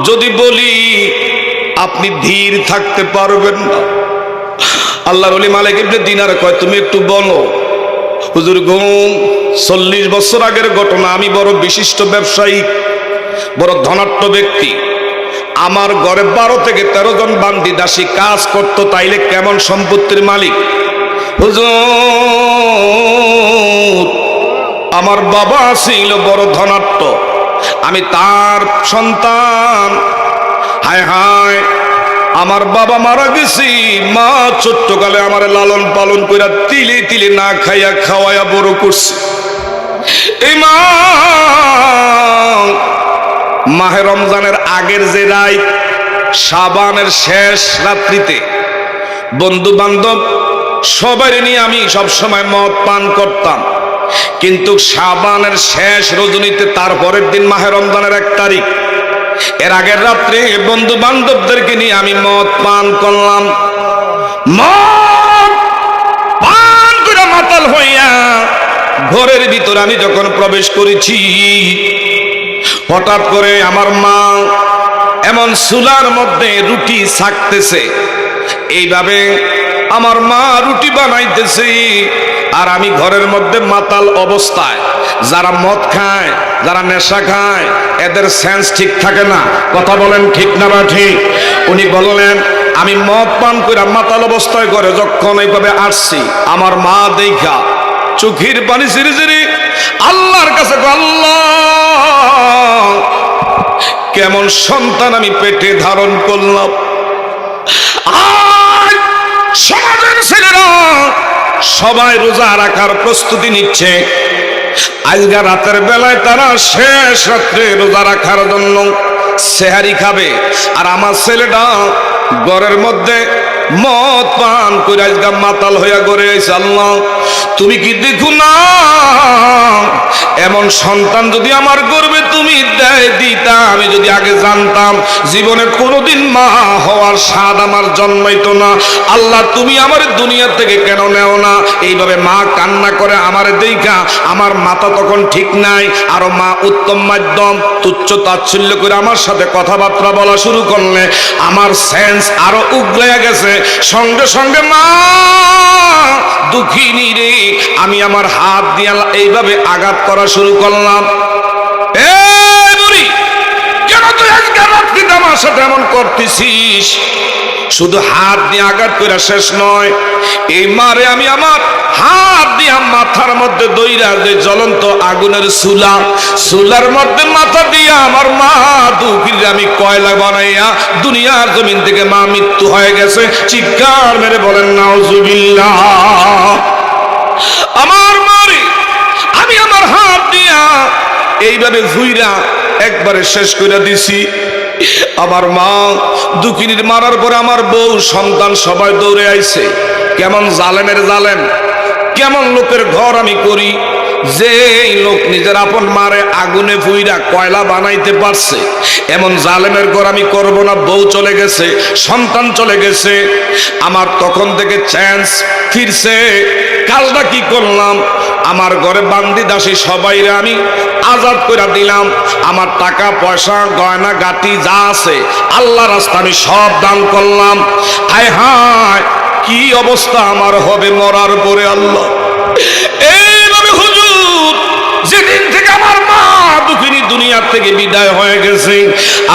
যদি বলি আপনি ধীর থাকতে পারবেন না। আল্লাহর ওলি মালিক ইবনে দিনার কয় তুমি একটু বলো। হুজুর গো 40 বছর আগের ঘটনা। আমি বড় বিশিষ্ট ব্যবসায়ী, বড় ধনাঢ্য ব্যক্তি। আমার ঘরে 12 থেকে 13 জন বান্দি দাসী কাজ করত, তাইলে কেমন সম্পত্তির মালিক। হুজুর আমার বাবা ছিল বড় ধনাঢ্য, আমি তার সন্তান। হায় হায় আমার বাবা মারা গেছি, মা ছোট্টকালে আমার লালন পালন কইরা তিলে তিলে না খাইয়া খাওয়াইয়া বড় করছে। এই মা মাহে রমজানের আগের যে রাত, শাবানের শেষ রাত্রিতে বন্ধু বান্ধব সবাই নিয়ে আমি সব সময় মদ পান করতাম, কিন্তু শাবানের শেষ রজনীতে তারপরের দিন মাহে রমজানের 1 তারিখ, এর আগের রাত্রে বন্ধু বান্ধবদেরকে নিয়ে আমি মদ পান করলাম। মদ পান করে মাতাল হইয়া ঘরের ভিতরে আমি যখন প্রবেশ করেছি, হঠাৎ করে আমার মা এমন চুলার মধ্যে রুটি ছাকতেছে, এইভাবে আমার মা রুটি বানাইতেছে আর আমি ঘরের মধ্যে মাতাল অবস্থায়। যারা মদ খায়, যারা নেশা খায়, এদের সেন্স ঠিক থাকে না। কথা বলেন ঠিক না বা ঠিক? উনি বললেন আমি মদ পান করে মাতাল অবস্থায় করে যখন এইভাবে আসছি, আমার মা দেখা চোখের পানি ঝিরি ঝিরি আল্লাহর কাছে, আল্লাহ কেমন সন্তান আমি পেটে ধারণ করলাম। আজ সমাজের ছেলেরা সবাই রোজা রাখার প্রস্তুতি নিচ্ছে। আজকে রাতের বেলায় তারা শেষ রাত্রে রোজা রাখার জন্য সেহারি খাবে, আর আমার ছেলেটা ঘরের মধ্যে মদ পান করে আজকে মাতাল হইয়া ঘরে আইছে। আল্লাহ তুমি কি দেখো না, এমন সন্তান যদি আমার গর্বে তুমি দেয় দিতা, আমি যদি আগে জানতাম জীবনে কোনোদিন মা হওয়ার স্বাদ আমার জন্মাইতো না। আল্লাহ তুমি আমার দুনিয়া থেকে কেন নেও না? এইভাবে মা কান্না করে আমার দেখা, আমার মাথা তখন ঠিক নাই, আরো মা উত্তম মাধ্যম তুচ্ছ তাচ্ছিল্য করে আমার সাথে কথাবার্তা বলা শুরু করলে আমার সেন্স আরো উগলাইয়া গেছে। সঙ্গে সঙ্গে মা দুঃখিনী রে, আমি আমার হাত দিয়ে এইভাবে আঘাত করা শুরু করলাম। এই বুড়ি, কেন তুই আজকে রাত্রিতে আমার সাথে এমন করতেছিস? শুধু হাত দিয়ে আঘাত করে শেষ নয়, এই মারে আমি আমার হাত দিয়ে মাথার মধ্যে দইরা যে জ্বলন্ত আগুনের চুলার মধ্যে মাথা দিয়ে আমার মা দুঃখিনী আমি কয়লা বানাইয়া দুনিয়ার জমিন থেকে মা মৃত্যু হয়ে গেছে। চিৎকার মেরে বলেন নাউজুবিল্লাহ। আমার মারে আমি আমার হাত দিয়া এইভাবে ভুইরা একবারে শেষ করে দিছি। আমার মা দুঃখিনীর মারার পরে আমার বউ সন্তান সবাই দৌড়ে আইছে। কেমন জালেমের জালেম, কেমন লোকের ঘর আমি করি, যে লোক নিজের আপন মারে আগুনে ফুইরা কয়লা বানাইতে পারছে, এমন জালেমের ঘর আমি করব না। বউ চলে গেছে, সন্তান চলে গেছে, আমার তখন থেকে চান্স ফিরছে। কাজটা কি করলাম, আমার ঘরে বান্দি দাসী সবাইরে আমি আজাদ করে দিলাম। আমার টাকা পয়সা গয়না গাটি যা আছে আল্লাহ রাস্তা আমি সব দান করলাম। হায় হায় কি অবস্থা আমার হবে মরার পরে। আল্লাহ এইভাবে হুজুর যেদিন থেকে আমার মা দুঃখিনী দুনিয়ার থেকে বিদায় হয়ে গেছে,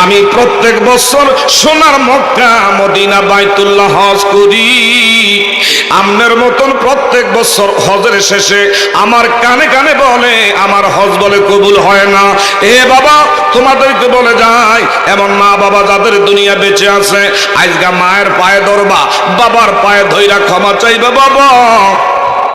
আমি প্রত্যেক বছর সোনার মক্কা মদিনা বাইতুল্লাহ হজ করি। আমনের মতন প্রত্যেক বছর হজের শেষে আমার কানে কানে বলে আমার হজ বলে কবুল হয় না। এ বাবা তোমাদেরকে বলে যায়, এমন মা বাবা যাদের দুনিয়া বেঁচে আছে, আজকে মায়ের পায়ে ধরবা, বাবার পায়ে ধইরা ক্ষমা চাইবে। বাবা